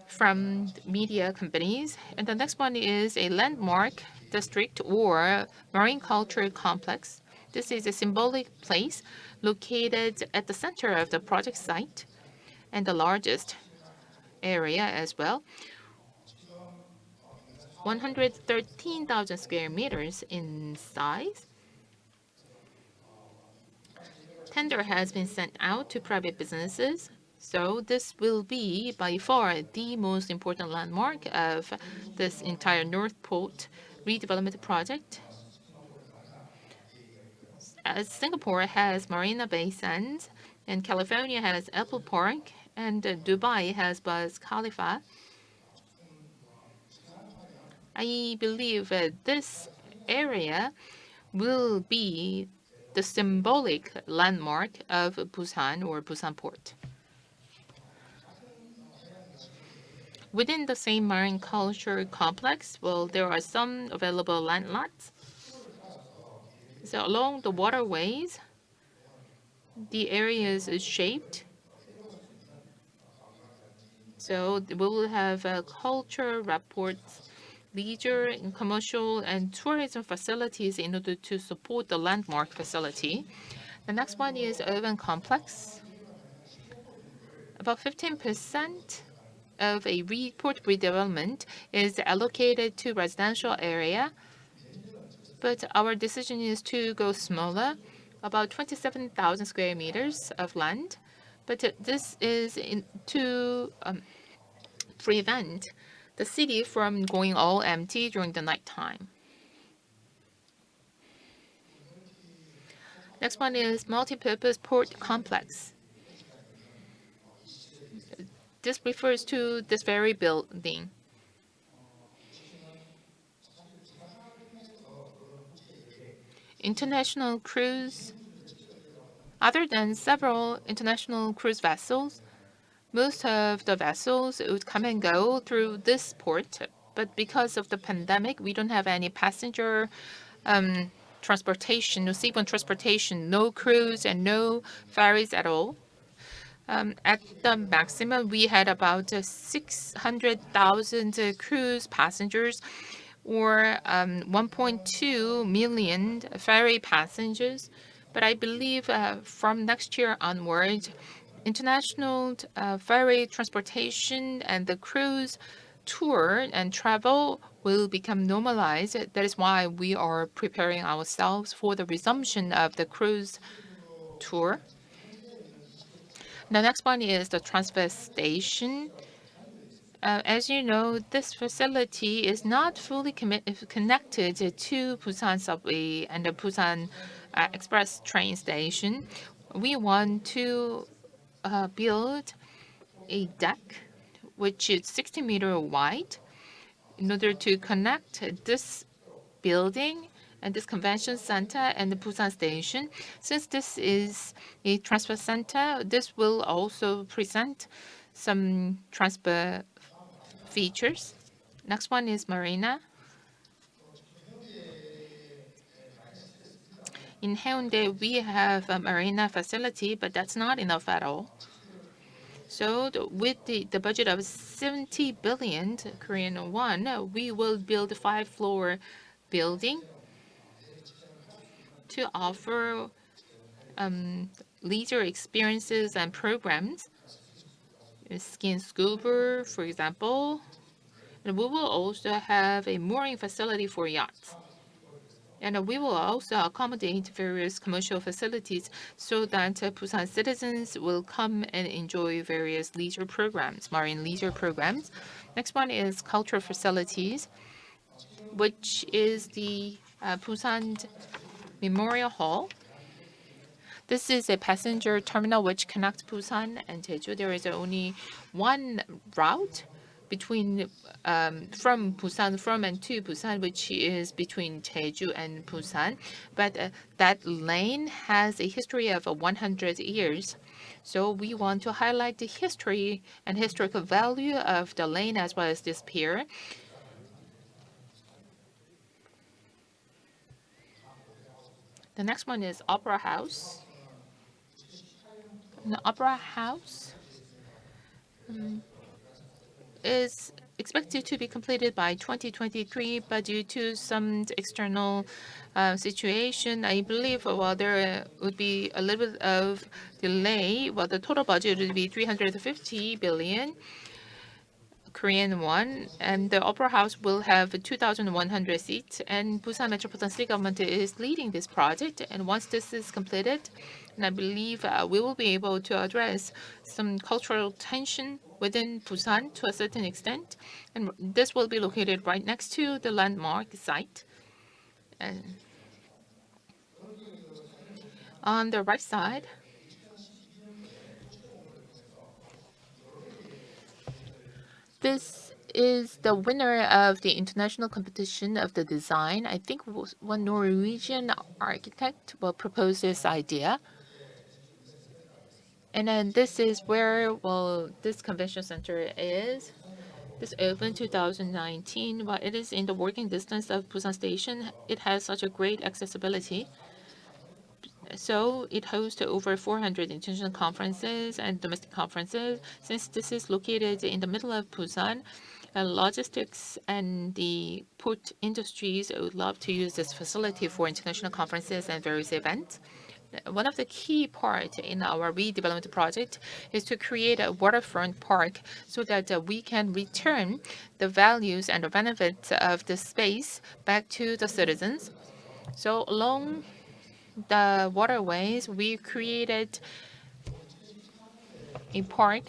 from media companies. And the next one is a landmark district or marine culture complex. This is a symbolic place located at the center of the project site and the largest area as well. 113,000 square meters in size. Tender has been sent out to private businesses. So this will be by far the most important landmark of this entire North Port redevelopment project. As Singapore has Marina Bay Sands, and California has Apple Park, and Dubai has Burj Khalifa, I believe this area will be the symbolic landmark of Busan or Busan Port. Within the same marine culture complex, well, there are some available land lots. So along the waterways, the areas is shaped. So we will have culture, reports, leisure, and commercial and tourism facilities in order to support the landmark facility. The next one is urban complex. About 15% of a port redevelopment is allocated to residential area, but our decision is to go smaller, about 27,000 square meters of land. But this is to prevent the city from going all empty during the nighttime. Next one is multipurpose port complex. this refers to this very building. International cruise. Other than several international cruise vessels, most of the vessels would come and go through this port. But because of the pandemic, we don't have any passenger transportation, no seaborne transportation, no cruise and no ferries at all. At the maximum, we had about 600,000 cruise passengers or 1.2 million ferry passengers. But I believe from next year onward, international ferry transportation and the cruise tour and travel will become normalized. That is why we are preparing ourselves for the resumption of the cruise tour. The next one is the transfer station. As you know, this facility is not fully connected to Busan subway and the Busan express train station. We want to build a deck which is 60-meter wide in order to connect this building and this convention center and the Busan station. Since this is a transfer center, this will also present some transfer features. Next one is Marina. In Haeundae, we have a marina facility, but that's not enough at all. So with the budget of 70 billion Korean won, we will build a 5-floor building to offer leisure experiences and programs, ski and scuba, for example. And we will also have a mooring facility for yachts. And we will also accommodate various commercial facilities so that Busan citizens will come and enjoy various leisure programs, marine leisure programs. Next one is cultural facilities, which is the Busan Memorial Hall. This is a passenger terminal which connects Busan and Jeju. There is only one route between from Busan, and to Busan, which is between Jeju and Busan. But that lane has a history of 100 years. So we want to highlight the history and historical value of the lane as well as this pier. The next one is Opera House. The Opera House is expected to be completed by 2023, but due to some external situation, I believe there would be a little bit of delay. The total budget would be 350 billion Korean won, and the Opera House will have 2,100 seats, and Busan Metropolitan City Government is leading this project. And once this is completed, and I believe we will be able to address some cultural tension within Busan to a certain extent. And this will be located right next to the landmark site. And on the right side, this is the winner of the international competition of the design. I think one Norwegian architect will propose this idea. And then this is where, this convention center is. This opened 2019, but it is in the working distance of Busan Station. It has such a great accessibility. So it hosts over 400 international conferences and domestic conferences. Since this is located in the middle of Busan, logistics and the port industries would love to use this facility for international conferences and various events. One of the key parts in our redevelopment project is to create a waterfront park so that we can return the values and the benefits of the space back to the citizens. So along the waterways, we created a park.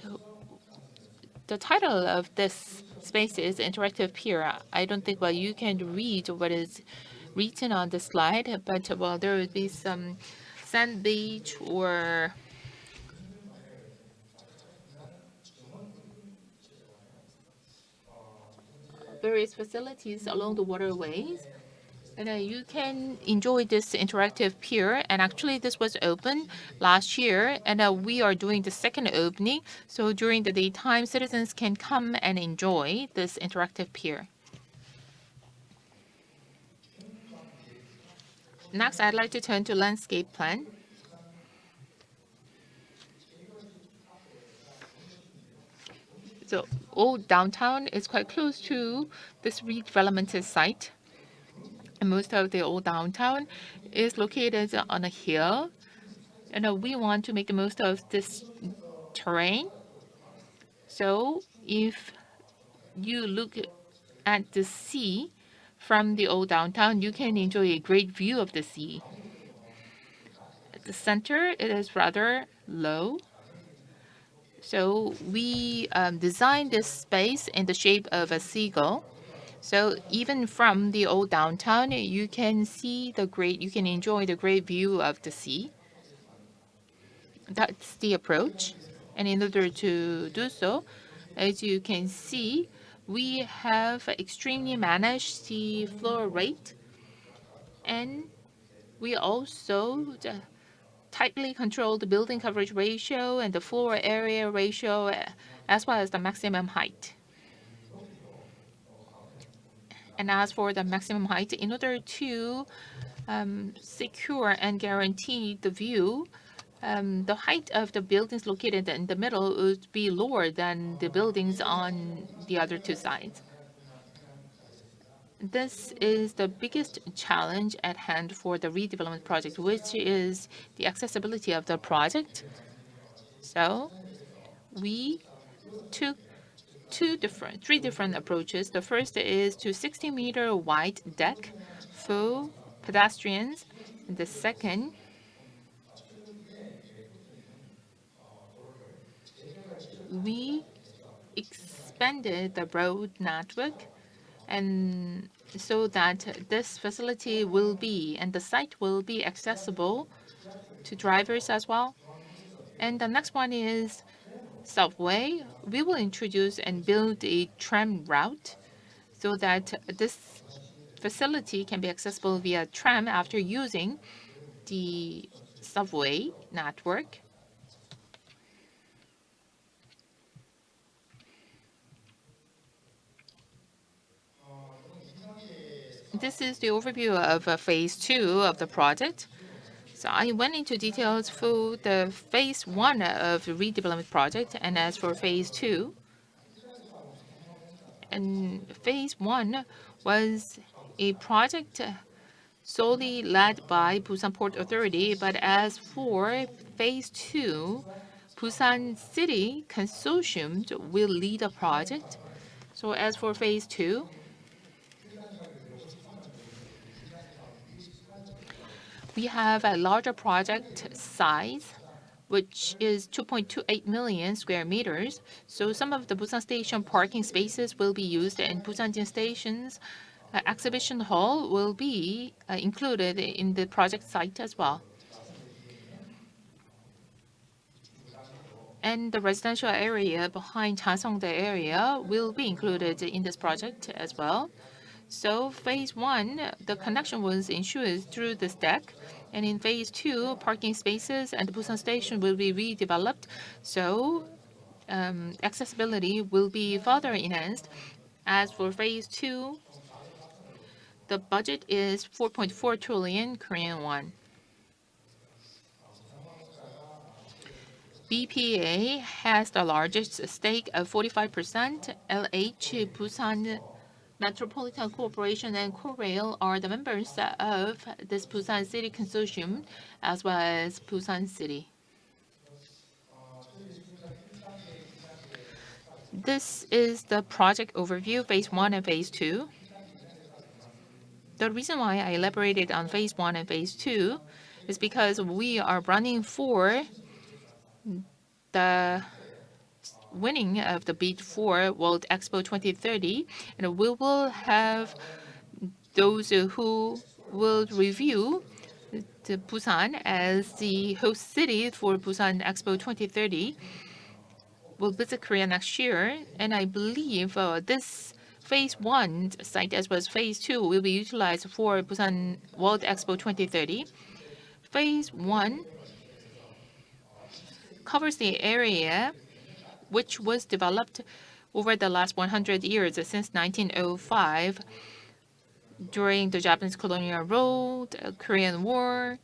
The title of this space is Interactive Pier. I don't think you can read what is written on the slide, but there would be some sand beach or various facilities along the waterways. And you can enjoy this interactive pier. And actually, this was open last year, and we are doing the second opening. So during the daytime, citizens can come and enjoy this interactive pier. Next, I'd like to turn to landscape plan. So old downtown is quite close to this redevelopment site. And most of the old downtown is located on a hill. And we want to make the most of this terrain. So if you look at the sea from the old downtown, you can enjoy a great view of the sea. At the center, it is rather low. So we designed this space in the shape of a seagull. So even from the old downtown, you can enjoy the great view of the sea. That's the approach. And in order to do so, as you can see, we have extremely managed the flow rate, and we also tightly control the building coverage ratio and the floor area ratio, as well as the maximum height. And as for the maximum height, in order to secure and guarantee the view, the height of the buildings located in the middle would be lower than the buildings on the other two sides. This is the biggest challenge at hand for the redevelopment project, which is the accessibility of the project. So we took three different approaches. The first is to 60-meter wide deck for pedestrians. The second we expanded the road network, and so that this facility will be and the site will be accessible to drivers as well. And the next one is subway. We will introduce and build a tram route so that this facility can be accessible via tram after using the subway network. This is the overview of phase 2 of the project. So I went into details for the phase 1 of the redevelopment project, and as for phase 2, and phase 1 was a project solely led by Busan Port Authority, but as for phase 2, Busan City Consortium will lead the project. So as for phase 2, we have a larger project size, which is 2.28 million square meters. So some of the Busan Station parking spaces will be used, and Busan Station's exhibition hall will be included in the project site as well. And the residential area behind Chansongde area will be included in this project as well. So phase 1, the connection was ensured through this deck. And in phase 2, parking spaces and the Busan Station will be redeveloped. So accessibility will be further enhanced. As for phase 2, the budget is 4.4 trillion Korean won. BPA has the largest stake of 45%. LH, Busan Metropolitan Corporation, and Korail are the members of this Busan City Consortium, as well as Busan City. This is the project overview, phase 1 and phase 2. The reason why I elaborated on phase 1 and phase 2 is because we are running for the winning of the bid for World Expo 2030, and we will have those who will review the Busan as the host city for Busan Expo 2030 will visit Korea next year, and I believe this Phase 1 site as well as Phase 2 will be utilized for Busan World Expo 2030. Phase 1 covers the area which was developed over the last 100 years since 1905 during the Japanese colonial rule, the Korean War,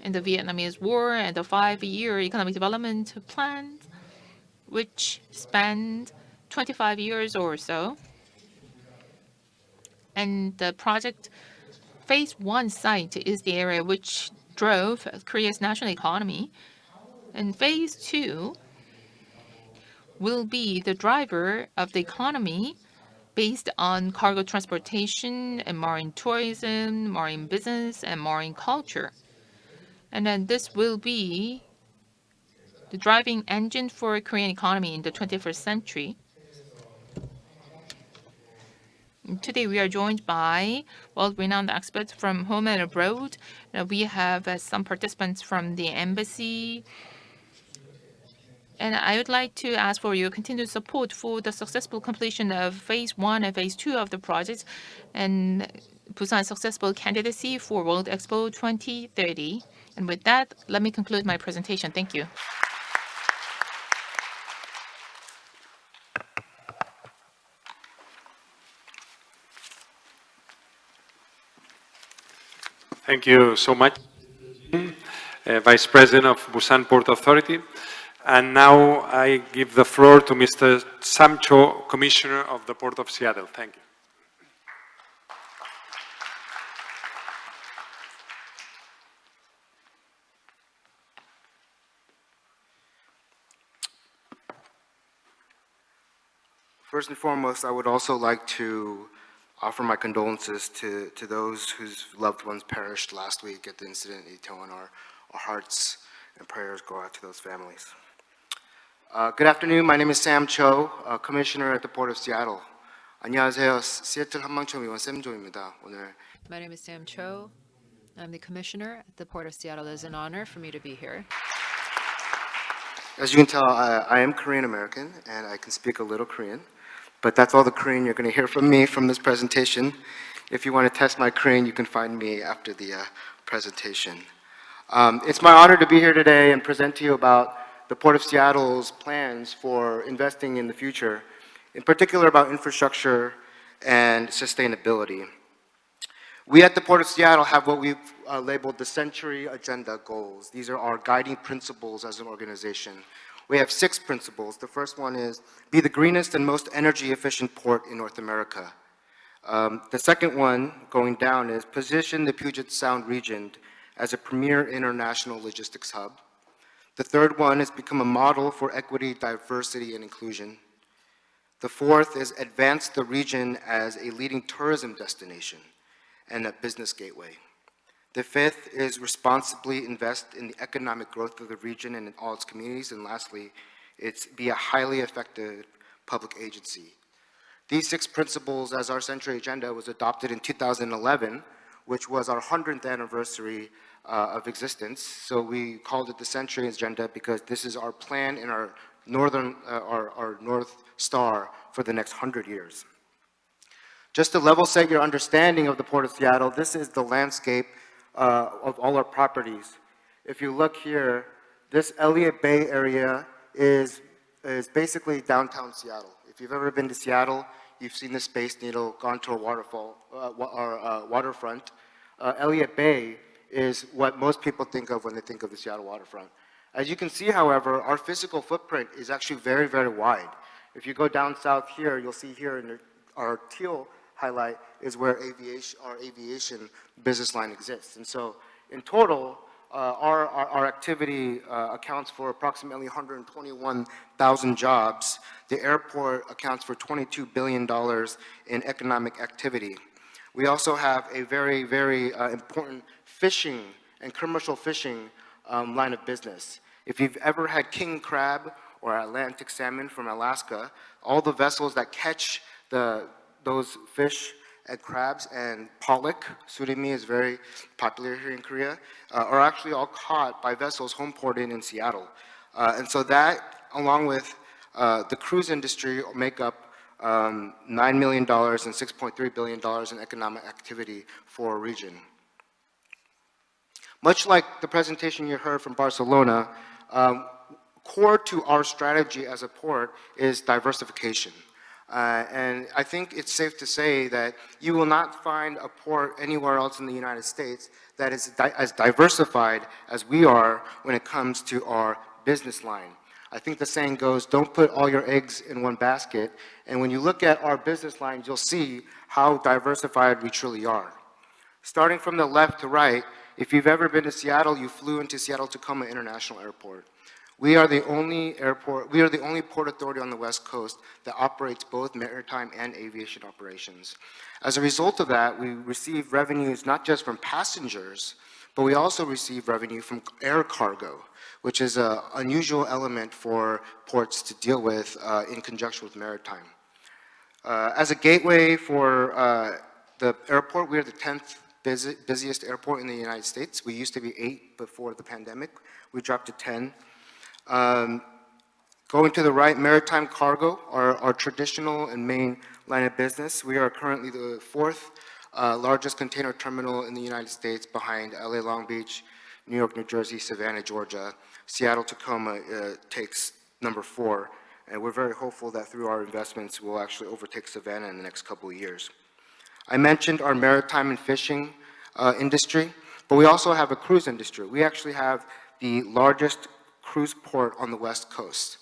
and the Vietnamese War, and the 5-year economic development plan, which spanned 25 years or so. And the project Phase 1 site is the area which drove Korea's national economy. And Phase 2 will be the driver of the economy based on cargo transportation and marine tourism, marine business, and marine culture. And then this will be the driving engine for Korean economy in the 21st century. Today we are joined by world-renowned experts from home and abroad. We have some participants from the embassy. And I would like to ask for your continued support for the successful completion of Phase 1 and Phase 2 of the project and Busan's successful candidacy for World Expo 2030. And with that, let me conclude my presentation. Thank you. Thank you so much, Vice President of Busan Port Authority. And now I give the floor to Mr. Sam Cho, Commissioner of the Port of Seattle. Thank you. First and foremost, I would also like to offer my condolences to those whose loved ones perished last week at the incident in Itaewon. Our hearts and prayers go out to those families. Good afternoon. My name is Sam Cho, Commissioner at the Port of Seattle. 안녕하세요. 시애틀 한방청위원 샘 조입니다. 오늘 My name is Sam Cho. I'm the Commissioner at the Port of Seattle. It is an honor for me to be here. As you can tell, I am Korean American and I can speak a little Korean, but that's all the Korean you're going to hear from me from this presentation. If you want to test my Korean, you can find me after the presentation. It's my honor to be here today and present to you about the Port of Seattle's plans for investing in the future, in particular about infrastructure and sustainability. We at the Port of Seattle have what we've labeled the Century Agenda Goals. These are our guiding principles as an organization. We have 6 principles. The first one is be the greenest and most energy efficient port in North America. The second one, going down, is position the Puget Sound region as a premier international logistics hub. The third one is become a model for equity, diversity, and inclusion. The fourth is advance the region as a leading tourism destination and a business gateway. The fifth is responsibly invest in the economic growth of the region and in all its communities. And lastly, it's be a highly effective public agency. These 6 principles as our Century Agenda was adopted in 2011, which was our 100th anniversary of existence. So we called it the Century Agenda because this is our plan and our North Star for the next 100 years. Just to level set your understanding of the Port of Seattle, this is the landscape of all our properties. If you look here, this Elliott Bay area is basically downtown Seattle. If you've ever been to Seattle, you've seen the Space Needle, gone to a waterfall or waterfront. Elliott Bay is what most people think of when they think of the Seattle waterfront. As you can see, however, our physical footprint is actually very, very wide. If you go down south here, you'll see here in our teal highlight is where our aviation business line exists. And so in total, our activity accounts for approximately 121,000 jobs. The airport accounts for $22 billion in economic activity. We also have a very, very important fishing and commercial fishing line of business. If you've ever had king crab or Atlantic salmon from Alaska, all the vessels that catch those fish and crabs and pollock, surimi is very popular here in Korea, are actually all caught by vessels home ported in Seattle. And so that, along with the cruise industry, make up $9 million and $6.3 billion in economic activity for a region. Much like the presentation you heard from Barcelona, core to our strategy as a port is diversification. And I think it's safe to say that you will not find a port anywhere else in the United States that is as diversified as we are when it comes to our business line. I think the saying goes, don't put all your eggs in one basket. And when you look at our business lines, you'll see how diversified we truly are. Starting from the left to right, if you've ever been to Seattle, you flew into Seattle-Tacoma International Airport. We are the only port authority on the West Coast that operates both maritime and aviation operations. As a result of that, we receive revenues not just from passengers, but we also receive revenue from air cargo, which is an unusual element for ports to deal with in conjunction with maritime. As a gateway for the airport, we are the 10th busiest airport in the United States. We used to be 8 before the pandemic. We dropped to 10. Going to the right, maritime cargo, our traditional and main line of business. We are currently the 4th largest container terminal in the United States behind LA Long Beach, New York, New Jersey, Savannah, Georgia. Seattle, Tacoma takes number 4. And we're very hopeful that through our investments, we'll actually overtake Savannah in the next couple of years. I mentioned our maritime and fishing industry, but we also have a cruise industry. We actually have the largest cruise port on the West Coast.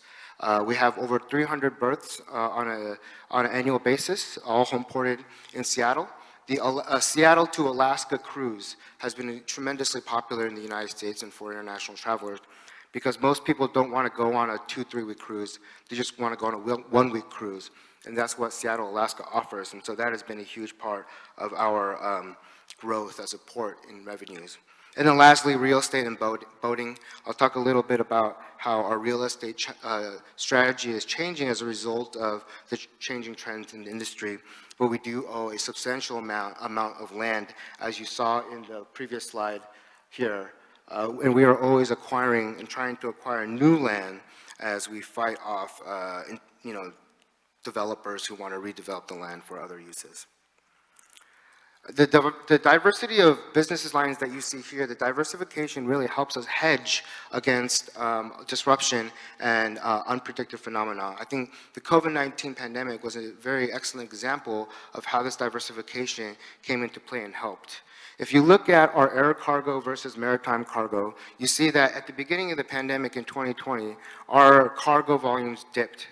We have over 300 berths on an annual basis, all home ported in Seattle. The Seattle to Alaska cruise has been tremendously popular in the United States and for international travelers because most people don't want to go on a 2-3 week cruise. They just want to go on a 1 week cruise. And that's what Seattle, Alaska offers. And so that has been a huge part of our growth as a port in revenues. And then lastly, real estate and boating. I'll talk a little bit about how our real estate strategy is changing as a result of the changing trends in the industry. But we do owe a substantial amount of land, as you saw in the previous slide here. And we are always acquiring and trying to acquire new land as we fight off, developers who want to redevelop the land for other uses. The diversity of business lines that you see here, the diversification really helps us hedge against disruption and unpredicted phenomena. I think the COVID-19 pandemic was a very excellent example of how this diversification came into play and helped. If you look at our air cargo versus maritime cargo, you see that at the beginning of the pandemic in 2020, our cargo volumes dipped.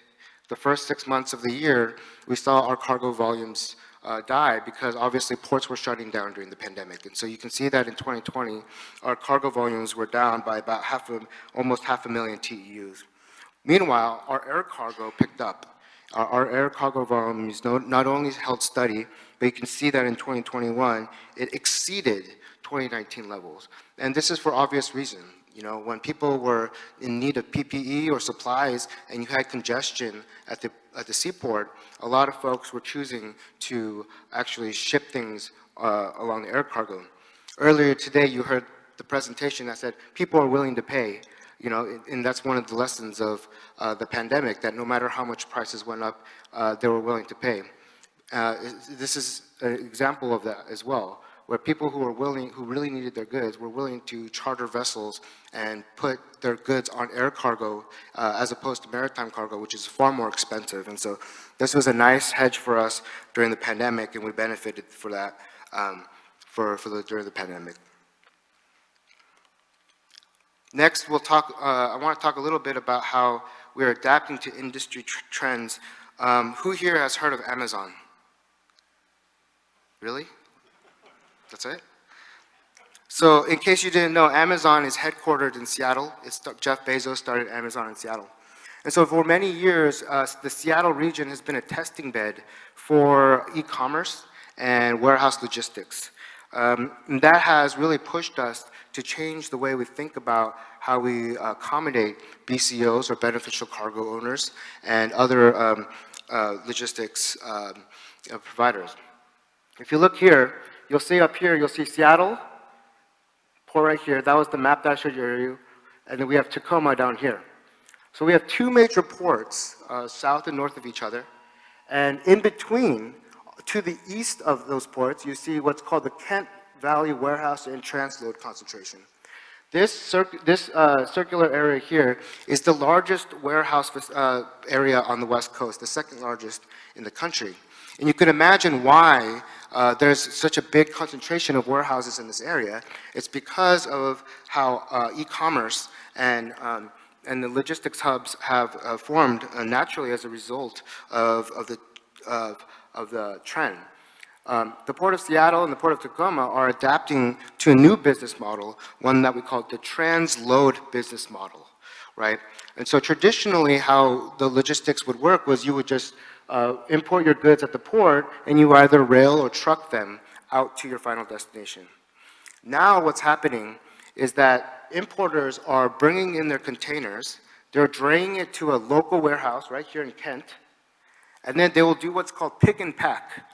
The first 6 months of the year, we saw our cargo volumes die because obviously ports were shutting down during the pandemic. And so you can see that in 2020, our cargo volumes were down by about almost 500,000 TEUs. Meanwhile, our air cargo picked up. Our air cargo volumes not only held steady, but you can see that in 2021, it exceeded 2019 levels. And this is for obvious reason. You know, when people were in need of PPE or supplies and you had congestion at the seaport, a lot of folks were choosing to actually ship things along the air cargo. Earlier today, you heard the presentation that said people are willing to pay, you know, and that's one of the lessons of the pandemic, that no matter how much prices went up, they were willing to pay. This is an example of that as well, where people who really needed their goods were willing to charter vessels and put their goods on air cargo as opposed to maritime cargo, which is far more expensive. And so this was a nice hedge for us during the pandemic, and we benefited for that during the pandemic. Next, we'll talk. I want to talk a little bit about how we're adapting to industry trends. Who here has heard of Amazon? Really? That's it? So in case you didn't know, Amazon is headquartered in Seattle. Jeff Bezos started Amazon in Seattle. And so for many years, the Seattle region has been a testing bed for e-commerce and warehouse logistics. And that has really pushed us to change the way we think about how we accommodate BCOs, or beneficial cargo owners, and other logistics providers. If you look here, you'll see up here, you'll see Seattle, port right here. That was the map that I showed you. And then we have Tacoma down here. So we have two major ports, south and north of each other. And in between, to the east of those ports, you see what's called the Kent Valley Warehouse and Transload Concentration. This circular area here is the largest warehouse area on the West Coast, the second largest in the country. And you can imagine why there's such a big concentration of warehouses in this area. It's because of how e-commerce and the logistics hubs have formed naturally as a result of the trend. The Port of Seattle and the Port of Tacoma are adapting to a new business model, one that we call the transload business model, right? And so traditionally how the logistics would work was you would just import your goods at the port and you either rail or truck them out to your final destination. Now what's happening is that importers are bringing in their containers, they're draying it to a local warehouse right here in Kent, and then they will do what's called pick and pack.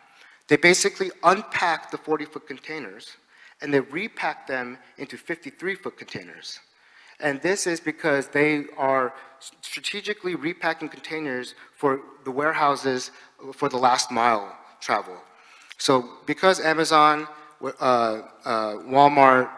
They basically unpack the 40-foot containers and they repack them into 53-foot containers. And this is because they are strategically repacking containers for the warehouses for the last mile travel. So because Amazon, Walmart,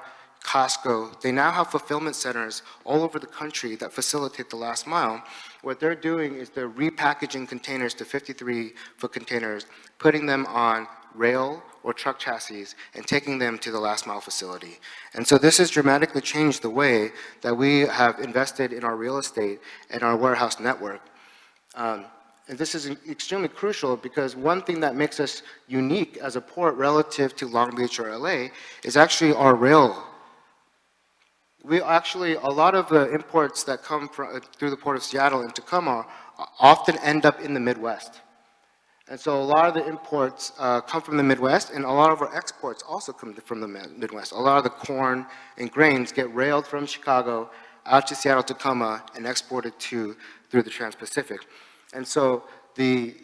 Costco, they now have fulfillment centers all over the country that facilitate the last mile. What they're doing is they're repackaging containers to 53-foot containers, putting them on rail or truck chassis, and taking them to the last mile facility. And so this has dramatically changed the way that we have invested in our real estate and our warehouse network. And this is extremely crucial because one thing that makes us unique as a port relative to Long Beach or LA is actually our rail. We actually, a lot of the imports that come through the Port of Seattle and Tacoma often end up in the Midwest. And so a lot of the imports come from the Midwest, and a lot of our exports also come from the Midwest. A lot of the corn and grains get railed from Chicago out to Seattle, Tacoma, and exported through the Trans-Pacific. And so the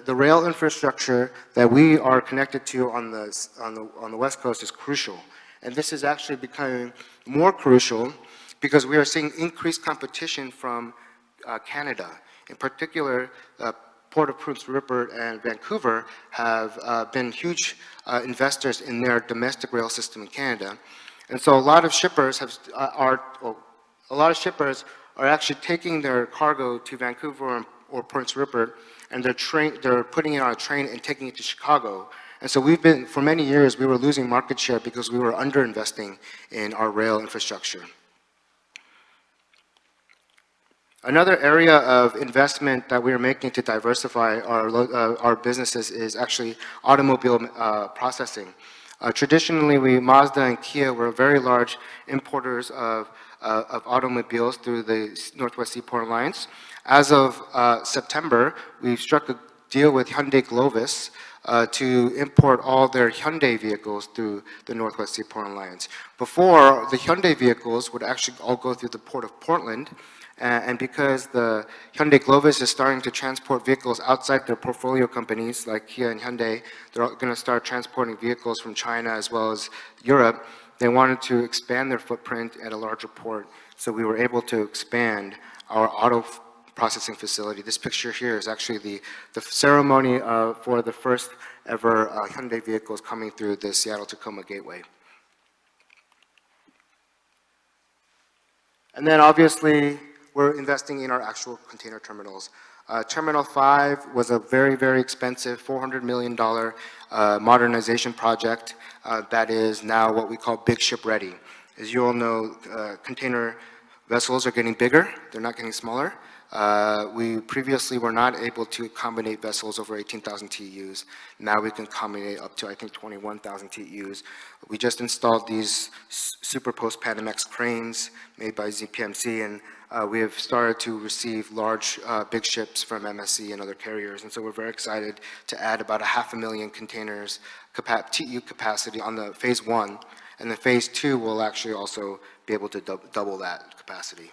rail infrastructure that we are connected to on the West Coast is crucial. And this is actually becoming more crucial because we are seeing increased competition from Canada. In particular, Port of Prince Rupert and Vancouver have been huge investors in their domestic rail system in Canada. And so a lot of shippers are actually taking their cargo to Vancouver or Prince Rupert, and they're putting it on a train and taking it to Chicago. And so for many years, we were losing market share because we were underinvesting in our rail infrastructure. Another area of investment that we are making to diversify our businesses is actually automobile processing. Traditionally, Mazda and Kia were very large importers of automobiles through the Northwest Seaport Alliance. As of September, we struck a deal with Hyundai Glovis to import all their Hyundai vehicles through the Northwest Seaport Alliance. Before, the Hyundai vehicles would actually all go through the Port of Portland, and because the Hyundai Glovis is starting to transport vehicles outside their portfolio companies like Kia and Hyundai, they're going to start transporting vehicles from China as well as Europe. They wanted to expand their footprint at a larger port, so we were able to expand our auto processing facility. This picture here is actually the ceremony for the first ever Hyundai vehicles coming through the Seattle-Tacoma Gateway. And then obviously, we're investing in our actual container terminals. Terminal 5 was a very, very expensive $400 million modernization project that is now what we call big ship ready. As you all know, container vessels are getting bigger, they're not getting smaller. We previously were not able to accommodate vessels over 18,000 TEUs. Now we can accommodate up to, I think, 21,000 TEUs. We just installed these Superpost Panamax cranes made by ZPMC, and we have started to receive large big ships from MSC and other carriers. And so we're very excited to add about 500,000 containers TEU capacity on the phase 1. And the phase 2 will actually also be able to double that capacity.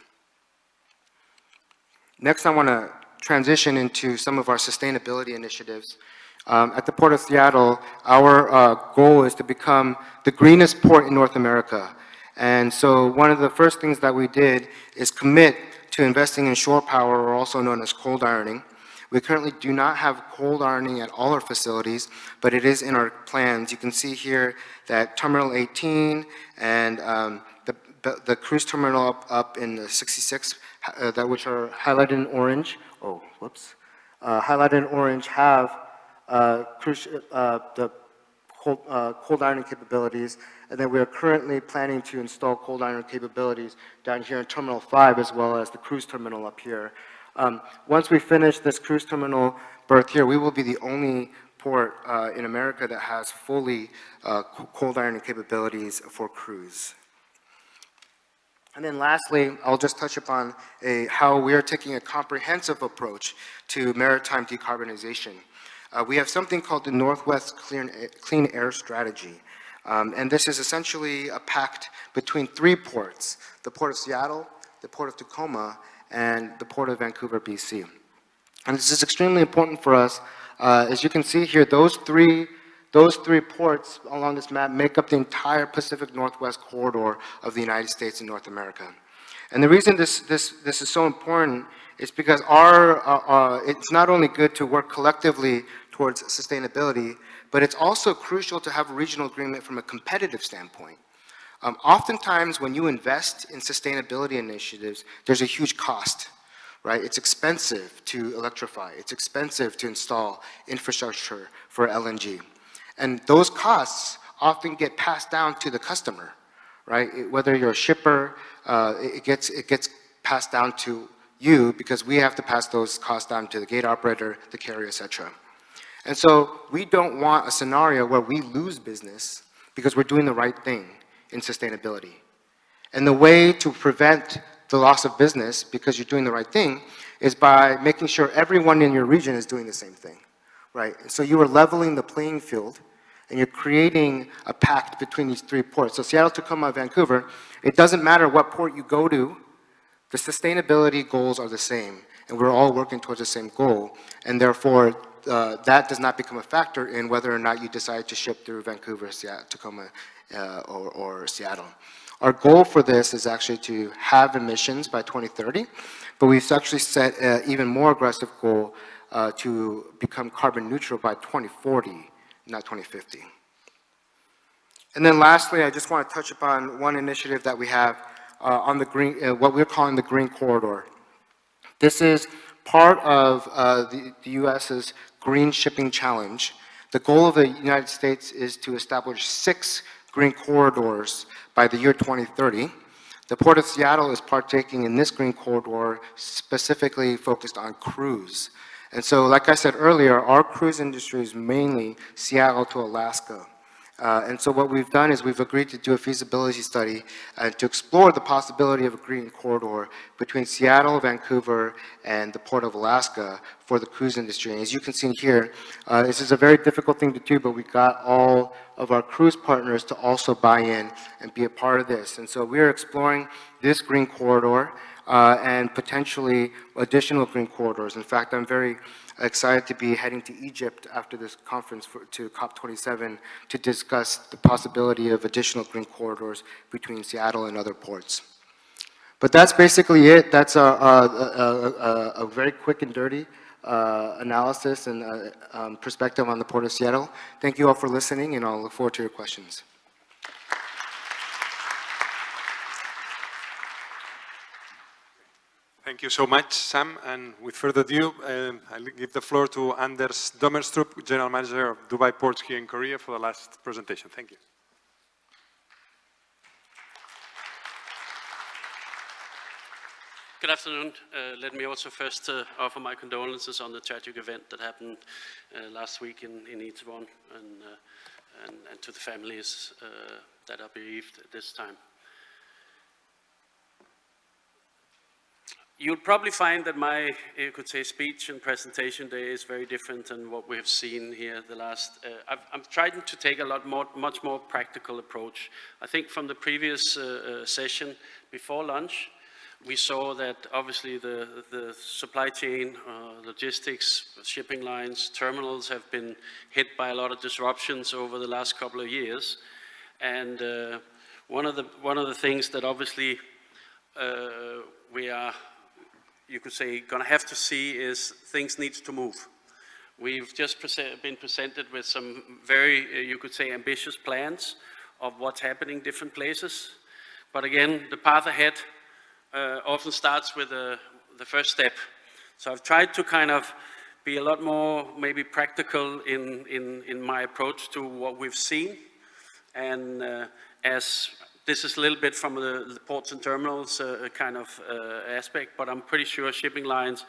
Next, I want to transition into some of our sustainability initiatives. At the Port of Seattle, our goal is to become the greenest port in North America. And so one of the first things that we did is commit to investing in shore power, or also known as cold ironing. We currently do not have cold ironing at all our facilities, but it is in our plans. You can see here that Terminal 18 and the cruise terminal up in the 66, that which are highlighted in orange. Oh, whoops. Highlighted in orange have the cold ironing capabilities, and then we are currently planning to install cold iron capabilities down here in Terminal 5 as well as the cruise terminal up here. Once we finish this cruise terminal berth here, we will be the only port in America that has fully cold ironing capabilities for cruise. And then lastly, I'll just touch upon how we are taking a comprehensive approach to maritime decarbonization. We have something called the Northwest Clean Air Strategy. And this is essentially a pact between 3 ports, the Port of Seattle, the Port of Tacoma, and the Port of Vancouver, BC. And this is extremely important for us. As you can see here, those three ports along this map make up the entire Pacific Northwest corridor of the United States and North America. And the reason this is so important is because it's not only good to work collectively towards sustainability, but it's also crucial to have a regional agreement from a competitive standpoint. Oftentimes, when you invest in sustainability initiatives, there's a huge cost, right? It's expensive to electrify. It's expensive to install infrastructure for LNG. And those costs often get passed down to the customer, right? Whether you're a shipper, it gets passed down to you because we have to pass those costs down to the gate operator, the carrier, etc. And so we don't want a scenario where we lose business because we're doing the right thing in sustainability. And the way to prevent the loss of business because you're doing the right thing is by making sure everyone in your region is doing the same thing, right? And so you are leveling the playing field and you're creating a pact between these 3 ports. So Seattle, Tacoma, Vancouver, it doesn't matter what port you go to, the sustainability goals are the same, and we're all working towards the same goal, and therefore that does not become a factor in whether or not you decide to ship through Vancouver, Tacoma, or Seattle. Our goal for this is actually to have emissions by 2030, but we've actually set an even more aggressive goal to become carbon neutral by 2040, not 2050. And then lastly, I just want to touch upon one initiative that we have on the green, what we're calling the Green Corridor. This is part of the U.S.'s Green Shipping Challenge. The goal of the United States is to establish 6 green corridors by the year 2030. The Port of Seattle is partaking in this green corridor specifically focused on cruise. And so, like I said earlier, our cruise industry is mainly Seattle to Alaska. And so what we've done is we've agreed to do a feasibility study to explore the possibility of a green corridor between Seattle, Vancouver, and the Port of Alaska for the cruise industry. And as you can see here, this is a very difficult thing to do, but we got all of our cruise partners to also buy in and be a part of this. And so we're exploring this green corridor and potentially additional green corridors. In fact, I'm very excited to be heading to Egypt after this conference to COP27 to discuss the possibility of additional green corridors between Seattle and other ports. But that's basically it. That's a very quick and dirty analysis and perspective on the Port of Seattle. Thank you all for listening, and I'll look forward to your questions. Thank you so much, Sam. And with further ado, I'll give the floor to Anders Dommerstrup, General Manager of Dubai Ports here in Korea, for the last presentation. Thank you. Good afternoon. Let me also first offer my condolences on the tragic event that happened last week in Itaewon, and to the families that are bereaved at this time. You'll probably find that my, you could say, speech and presentation today is very different than what we have seen here the last. I'm trying to take a much more practical approach. I think from the previous session before lunch, we saw that obviously the supply chain, logistics, shipping lines, terminals have been hit by a lot of disruptions over the last couple of years. And one of the things that obviously we are you could say, going to have to see is things need to move. We've just been presented with some very, you could say, ambitious plans of what's happening in different places. But again, the path ahead often starts with the first step. So I've tried to kind of be a lot more maybe practical in my approach to what we've seen. And as this is a little bit from the ports and terminals kind of aspect, but I'm pretty sure shipping lines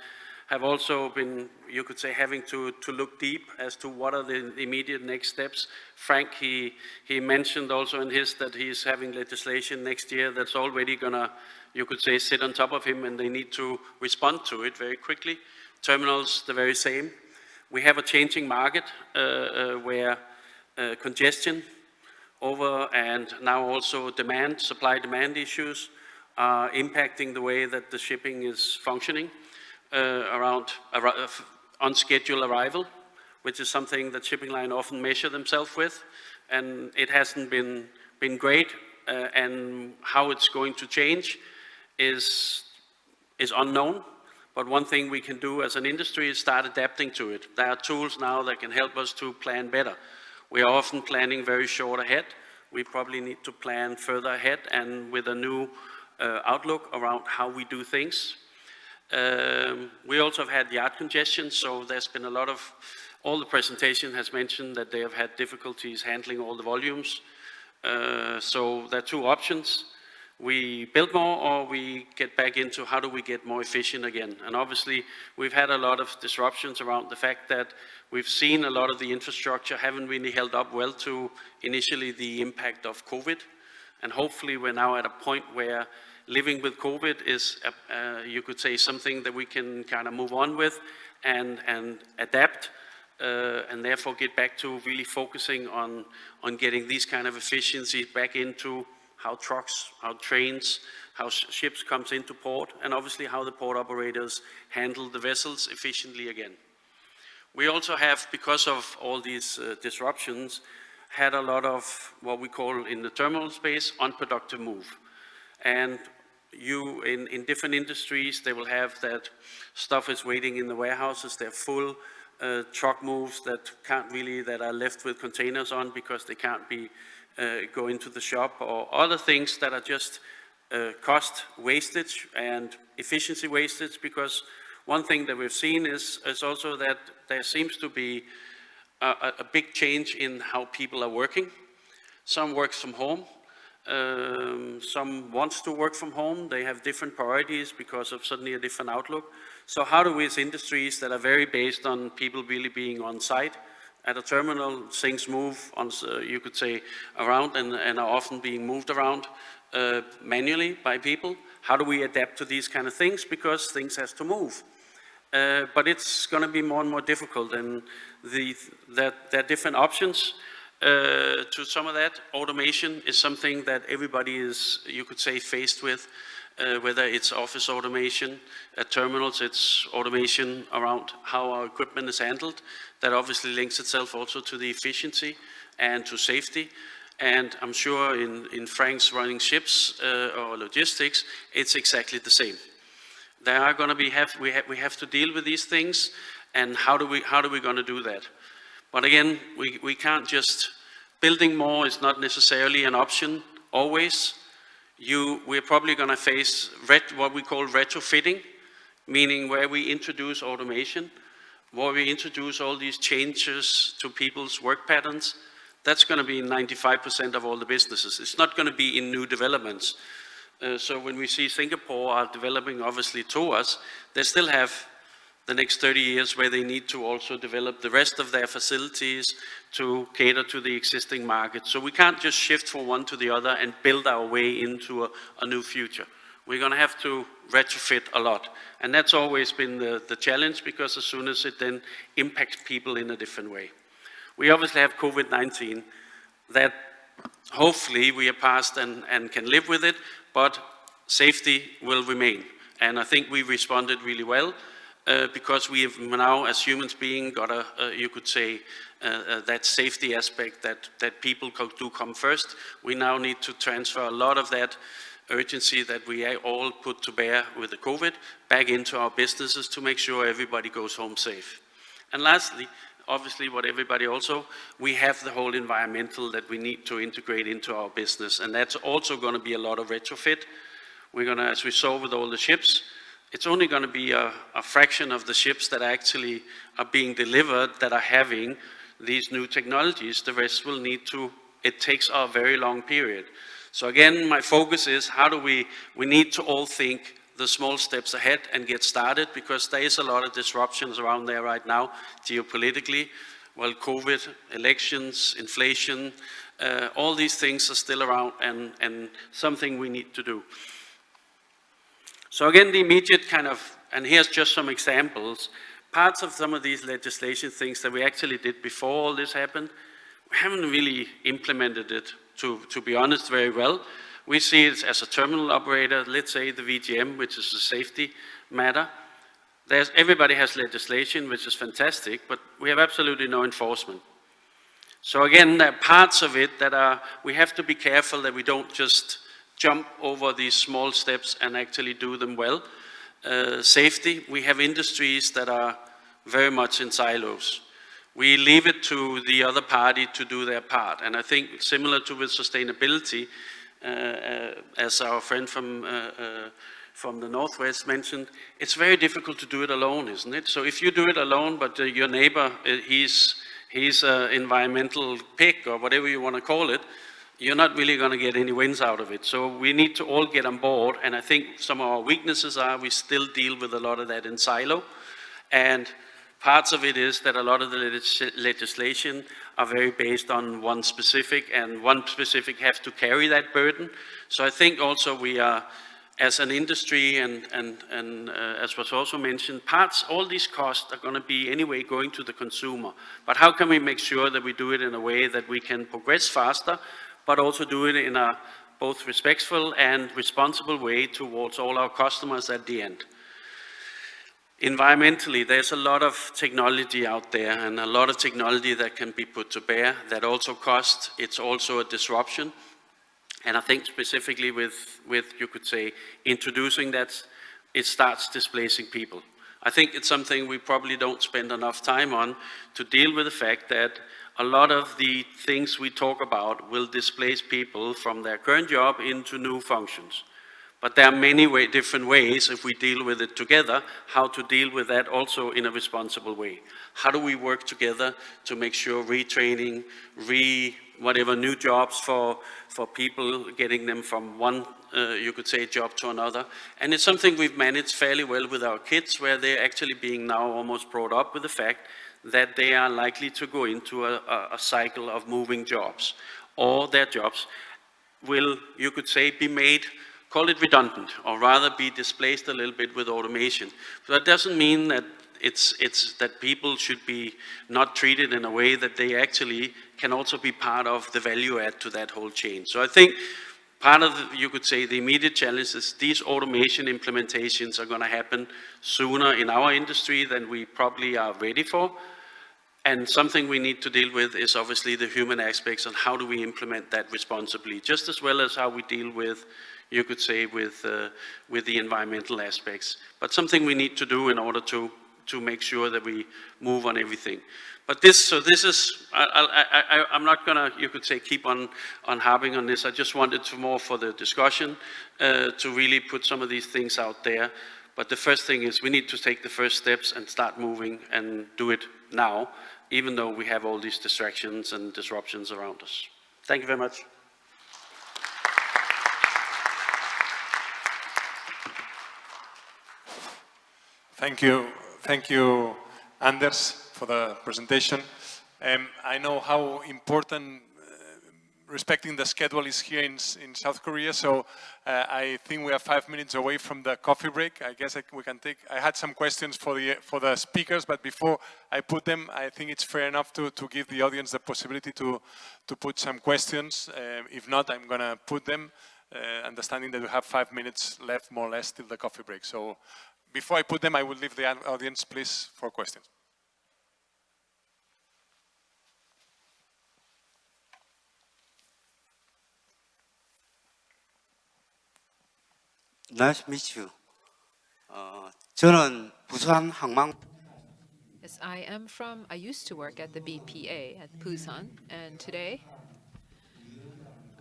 have also been, you could say, having to look deep as to what are the immediate next steps. Frank, he mentioned also in his that he's having legislation next year that's already gonna, you could say, sit on top of him, and they need to respond to it very quickly. Terminals, the very same. We have a changing market where congestion over and now also demand, supply-demand issues are impacting the way that the shipping is functioning. Around on-schedule arrival, which is something that shipping line often measure themselves with, and it hasn't been great, and how it's going to change is unknown. But one thing we can do as an industry is start adapting to it. There are tools now that can help us to plan better. We are often planning very short ahead. We probably need to plan further ahead and with a new outlook around how we do things. We also have had yard congestion, so there's been a lot of, all the presentation has mentioned that they have had difficulties handling all the volumes. So there are two options. We build more or we get back into how do we get more efficient again. And obviously we've had a lot of disruptions around the fact that we've seen a lot of the infrastructure haven't really held up well to initially the impact of COVID. And hopefully we're now at a point where living with COVID is, you could say, something that we can kind of move on with and adapt, and therefore get back to really focusing on getting these kind of efficiencies back into how trucks, how trains, how ships comes into port, and obviously how the port operators handle the vessels efficiently again. We also have, because of all these disruptions, had a lot of what we call in the terminal space unproductive move. And you, in different industries, they will have that stuff is waiting in the warehouses, they're full, truck moves that can't really, that are left with containers on because they can't be, go into the shop, or other things that are just cost wastage and efficiency wastage, because one thing that we've seen is also that there seems to be a big change in how people are working. Some works from home. Some wants to work from home. They have different priorities because of suddenly a different outlook. So how do we as industries that are very based on people really being on site at a terminal, things move on, you could say, around and are often being moved around manually by people. How do we adapt to these kind of things? Because things has to move. But it's going to be more and more difficult, and there are different options. To some of that, automation is something that everybody is, you could say, faced with, whether it's office automation, at terminals, it's automation around how our equipment is handled. That obviously links itself also to the efficiency and to safety. And I'm sure in Frank's running ships or logistics, it's exactly the same. There are going to be, we have to deal with these things, and how do we going to do that? But again, we can't just, building more is not necessarily an option always. We're probably going to face what we call retrofitting, meaning where we introduce automation, where we introduce all these changes to people's work patterns. That's going to be 95% of all the businesses. It's not going to be in new developments. So when we see Singapore are developing obviously to us, they still have the next 30 years where they need to also develop the rest of their facilities to cater to the existing market. So we can't just shift from one to the other and build our way into a new future. We're going to have to retrofit a lot. And that's always been the challenge, because as soon as it then impacts people in a different way. We obviously have COVID-19 that hopefully we are past and can live with it, but safety will remain. And I think we responded really well. Because we have now, as humans being, got you could say, that safety aspect that people do come first. We now need to transfer a lot of that urgency that we all put to bear with the COVID back into our businesses to make sure everybody goes home safe. And lastly, obviously what everybody also, we have the whole environmental that we need to integrate into our business, and that's also going to be a lot of retrofit. We're going to, as we saw with all the ships, it's only going to be a fraction of the ships that actually are being delivered that are having these new technologies. The rest will need to, it takes a very long period. So again, my focus is how do we need to all think the small steps ahead and get started, because there is a lot of disruptions around there right now, geopolitically. Well, COVID, elections, inflation, all these things are still around and something we need to do. So again, the immediate kind of, and here's just some examples, parts of some of these legislation things that we actually did before all this happened, we haven't really implemented it, to be honest, very well. We see it as a terminal operator, let's say the VGM, which is a safety matter. Everybody has legislation, which is fantastic, but we have absolutely no enforcement. So again, there are parts of it that we have to be careful that we don't just jump over these small steps and actually do them well. Safety, we have industries that are very much in silos. We leave it to the other party to do their part. And I think similar to with sustainability, as our friend from the Northwest mentioned, it's very difficult to do it alone, isn't it? So if you do it alone, but your neighbor, he's an environmental pig or whatever you want to call it, you're not really going to get any wins out of it. So we need to all get on board, and I think some of our weaknesses are we still deal with a lot of that in silo, and parts of it is that a lot of the legislation are very based on one specific, and one specific have to carry that burden. So I think also we are, as an industry, and as was also mentioned, all these costs are going to be anyway going to the consumer. But how can we make sure that we do it in a way that we can progress faster, but also do it in a both respectful and responsible way towards all our customers at the end. Environmentally, there's a lot of technology out there and a lot of technology that can be put to bear that also costs. It's also a disruption. And I think specifically with you could say, introducing that, it starts displacing people. I think it's something we probably don't spend enough time on to deal with the fact that a lot of the things we talk about will displace people from their current job into new functions. But there are many different ways, if we deal with it together, how to deal with that also in a responsible way. How do we work together to make sure retraining, whatever new jobs for people, getting them from one, you could say, job to another. And it's something we've managed fairly well with our kids, where they're actually being now almost brought up with the fact that they are likely to go into a cycle of moving jobs, or their jobs will, you could say, be made, call it redundant, or rather be displaced a little bit with automation. So that doesn't mean that it's that people should be not treated in a way that they actually can also be part of the value add to that whole chain. So I think part of, you could say, the immediate challenge is these automation implementations are going to happen sooner in our industry than we probably are ready for. And something we need to deal with is obviously the human aspects and how do we implement that responsibly, just as well as how we deal with, you could say, with the environmental aspects. But something we need to do in order to make sure that we move on everything. But this is, I'm not gonna, you could say, keep on harping on this. I just wanted to more for the discussion to really put some of these things out there. But the first thing is we need to take the first steps and start moving and do it now, even though we have all these distractions and disruptions around us. Thank you very much. Thank you, Anders, for the presentation. I know how important respecting the schedule is here in South Korea, so I think we are 5 minutes away from the coffee break. I guess we can take. I had some questions for the speakers, but before I put them, I think it's fair enough to give the audience the possibility to put some questions. If not, I'm going to put them, understanding that we have 5 minutes left, more or less, till the coffee break. So before I put them, I will leave the audience, please, for questions. Nice to meet you. 저는 부산 항만 Yes, I used to work at the BPA at Busan, and today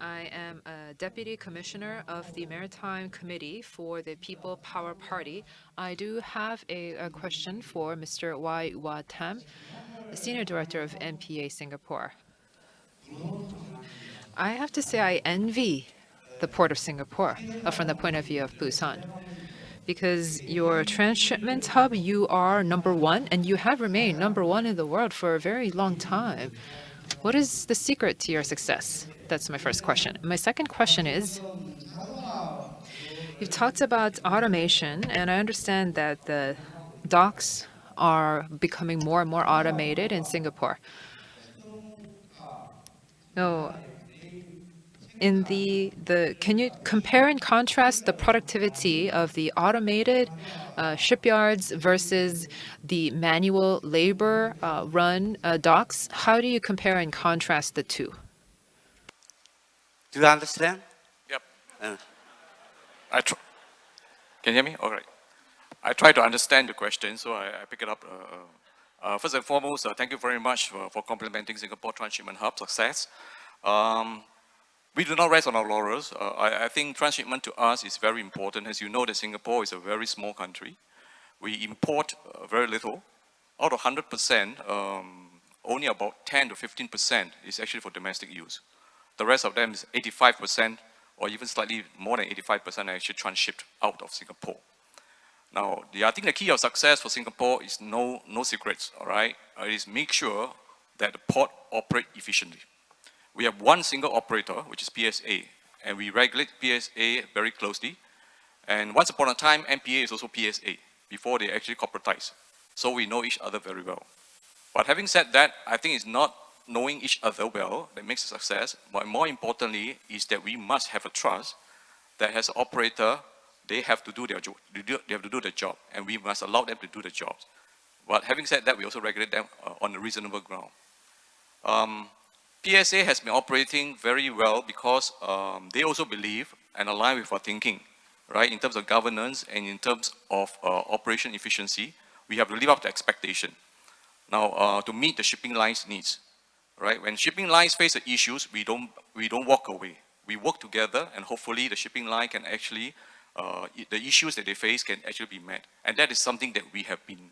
I am a Deputy Commissioner of the Maritime Committee for the People Power Party. I do have a question for Mr. Wai Wa Tam, the Senior Director of MPA Singapore. I have to say I envy the Port of Singapore from the point of view of Busan. Because your transshipment hub, you are #1, and you have remained #1 in the world for a very long time. What is the secret to your success? That's my first question. My second question is, you've talked about automation, and I understand that the docks are becoming more and more automated in Singapore. No, can you compare and contrast the productivity of the automated shipyards versus the manual labor run docks? How do you compare and contrast the two? Do you understand? Yep. Uh, Can you hear me? All right. I try to understand the question, so I pick it up. First and foremost, thank you very much for complimenting Singapore Transshipment Hub success. We do not rest on our laurels. I think transshipment to us is very important. As you know, that Singapore is a very small country. We import very little. Out of 100%, only about 10 to 15% is actually for domestic use. The rest of them is 85%, or even slightly more than 85% are actually transshipped out of Singapore. Now, I think the key of success for Singapore is no secrets, all right? It is make sure that the port operate efficiently. We have one single operator, which is PSA, and we regulate PSA very closely. And once upon a time, MPA is also PSA, before they actually corporatize. So we know each other very well. But having said that, I think it's not knowing each other well that makes a success, but more importantly is that we must have a trust that as an operator, they have to do their job. They have to do their job, and we must allow them to do their jobs. But having said that, we also regulate them on a reasonable ground. PSA has been operating very well because they also believe and align with our thinking, right? In terms of governance and in terms of operation efficiency, we have to live up to expectation. Now, to meet the shipping lines' needs, right? When shipping lines face the issues, we don't walk away. We work together, and hopefully the shipping line can actually, the issues that they face can actually be met. And that is something that we have been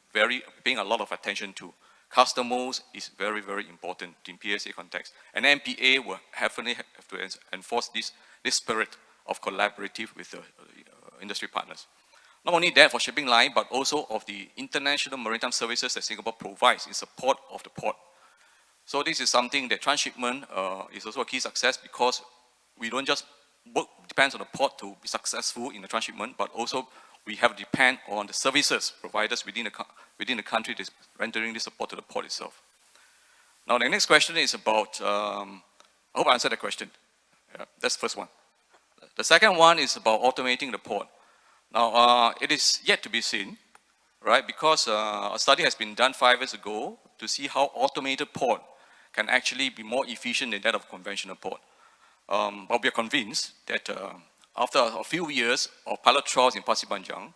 paying a lot of attention to. Customers is very, very important in PSA context. And MPA will definitely have to enforce this spirit of collaborative with the industry partners. Not only that for shipping line, but also of the international maritime services that Singapore provides in support of the port. So this is something that transshipment is also a key success because we don't just work, depends on the port to be successful in the transshipment, but also we have to depend on the services providers within the country that's rendering this support to the port itself. Now the next question is about, I hope I answered the question. Yeah, that's the first one. The second one is about automating the port. Now it is yet to be seen, right? Because a study has been done 5 years ago to see how automated port can actually be more efficient than that of conventional port. But we are convinced that after a few years of pilot trials in Pasir Panjang,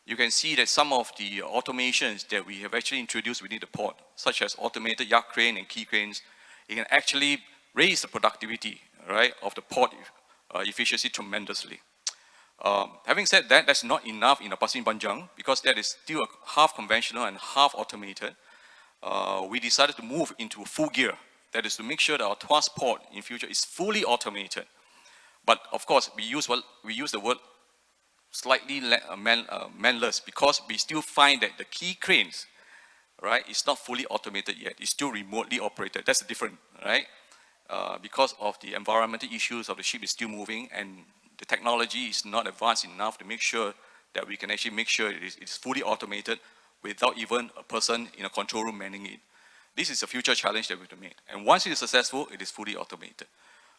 you can see that some of the automations that we have actually introduced within the port, such as automated yacht crane and key cranes, it can actually raise the productivity, right, of the port efficiency tremendously. Having said that, that's not enough in the Pasir Panjang because that is still half conventional and half automated. We decided to move into full gear. That is to make sure that our Tuas port in future is fully automated. But of course, we use the word slightly manless because we still find that the key cranes, right, is not fully automated yet. It's still remotely operated. That's the difference, right? Because of the environmental issues of the ship is still moving and the technology is not advanced enough to make sure that we can actually make sure it's fully automated without even a person in a control room manning it. This is a future challenge that we have to make. And once it is successful, it is fully automated.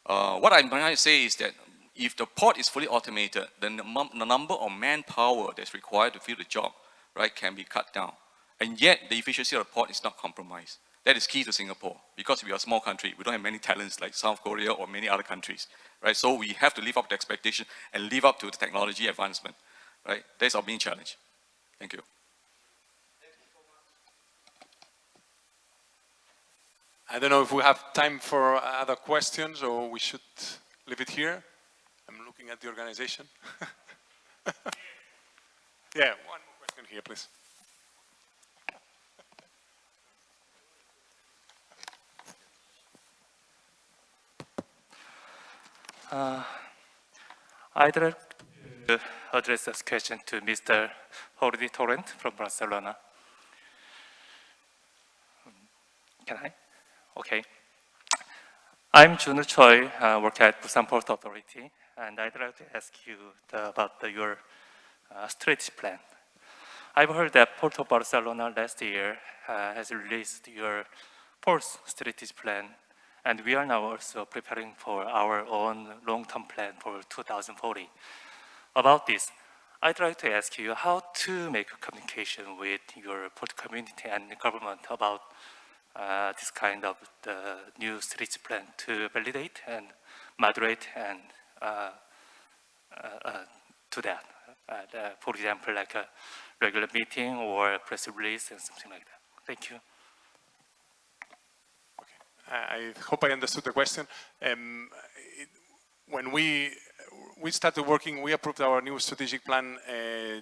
What I'm trying to say is that if the port is fully automated, then the number of manpower that's required to fill the job, right, can be cut down. And yet, the efficiency of the port is not compromised. That is key to Singapore because we are a small country. We don't have many talents like South Korea or many other countries, right? So we have to live up to expectation and live up to the technology advancement. right? That's our main challenge. Thank you. I don't know if we have time for other questions or we should leave it here. I'm looking at the organization. Yeah, one more question here, please. I'd like to address this question to Mr. Jordi Torrent from Barcelona. Can I? Okay. I'm Junu Choi, work at Busan Port Authority, and I'd like to ask you about your strategy plan. I've heard that Port of Barcelona last year has released your port strategy plan, and we are now also preparing for our own long-term plan for 2040. About this, I'd like to ask you how to make a communication with your port community and the government about this kind of the new strategy plan to validate and moderate and to that. For example, like a regular meeting or a press release and something like that. Thank you. I hope I understood the question. When we started working, we approved our new strategic plan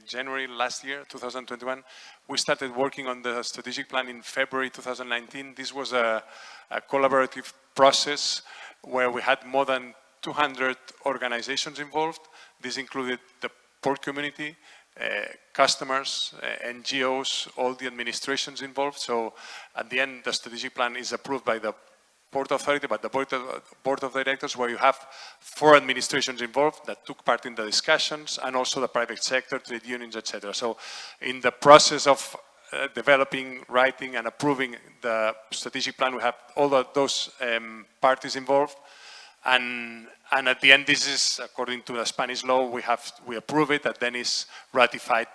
January last year, 2021. We started working on the strategic plan in February 2019. This was a collaborative process where we had more than 200 organizations involved. This included the port community, customers, NGOs, all the administrations involved. So at the end, the strategic plan is approved by the Port Authority, but the board of directors, where you have 4 administrations involved that took part in the discussions, and also the private sector, trade unions, etc. So in the process of developing, writing, and approving the strategic plan, we have all those parties involved. And at the end, this is, according to the Spanish law, we approve it, and then is ratified,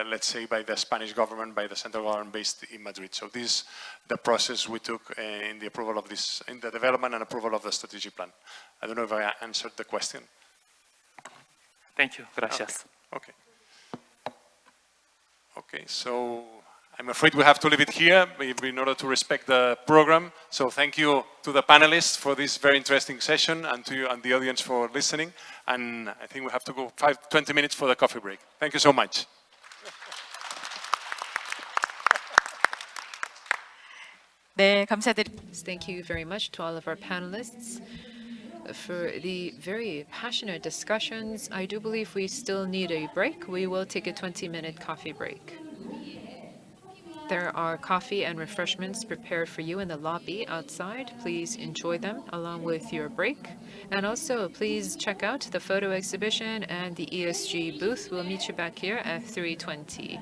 let's say, by the Spanish government, by the central government based in Madrid. So this is the process we took in the approval of this, in the development and approval of the strategic plan. I don't know if I answered the question. Thank you. Gracias. Okay. Okay, so I'm afraid we have to leave it here in order to respect the program. So thank you to the panelists for this very interesting session, and to you and the audience for listening. And I think we have to go 20 minutes for the coffee break. Thank you so much. 네, 감사드립니다. Thank you very much to all of our panelists for the very passionate discussions. I do believe we still need a break. We will take a 20-minute coffee break. There are coffee and refreshments prepared for you in the lobby outside. Please enjoy them along with your break. And also, please check out the photo exhibition and the ESG booth. We'll meet you back here at 3:20.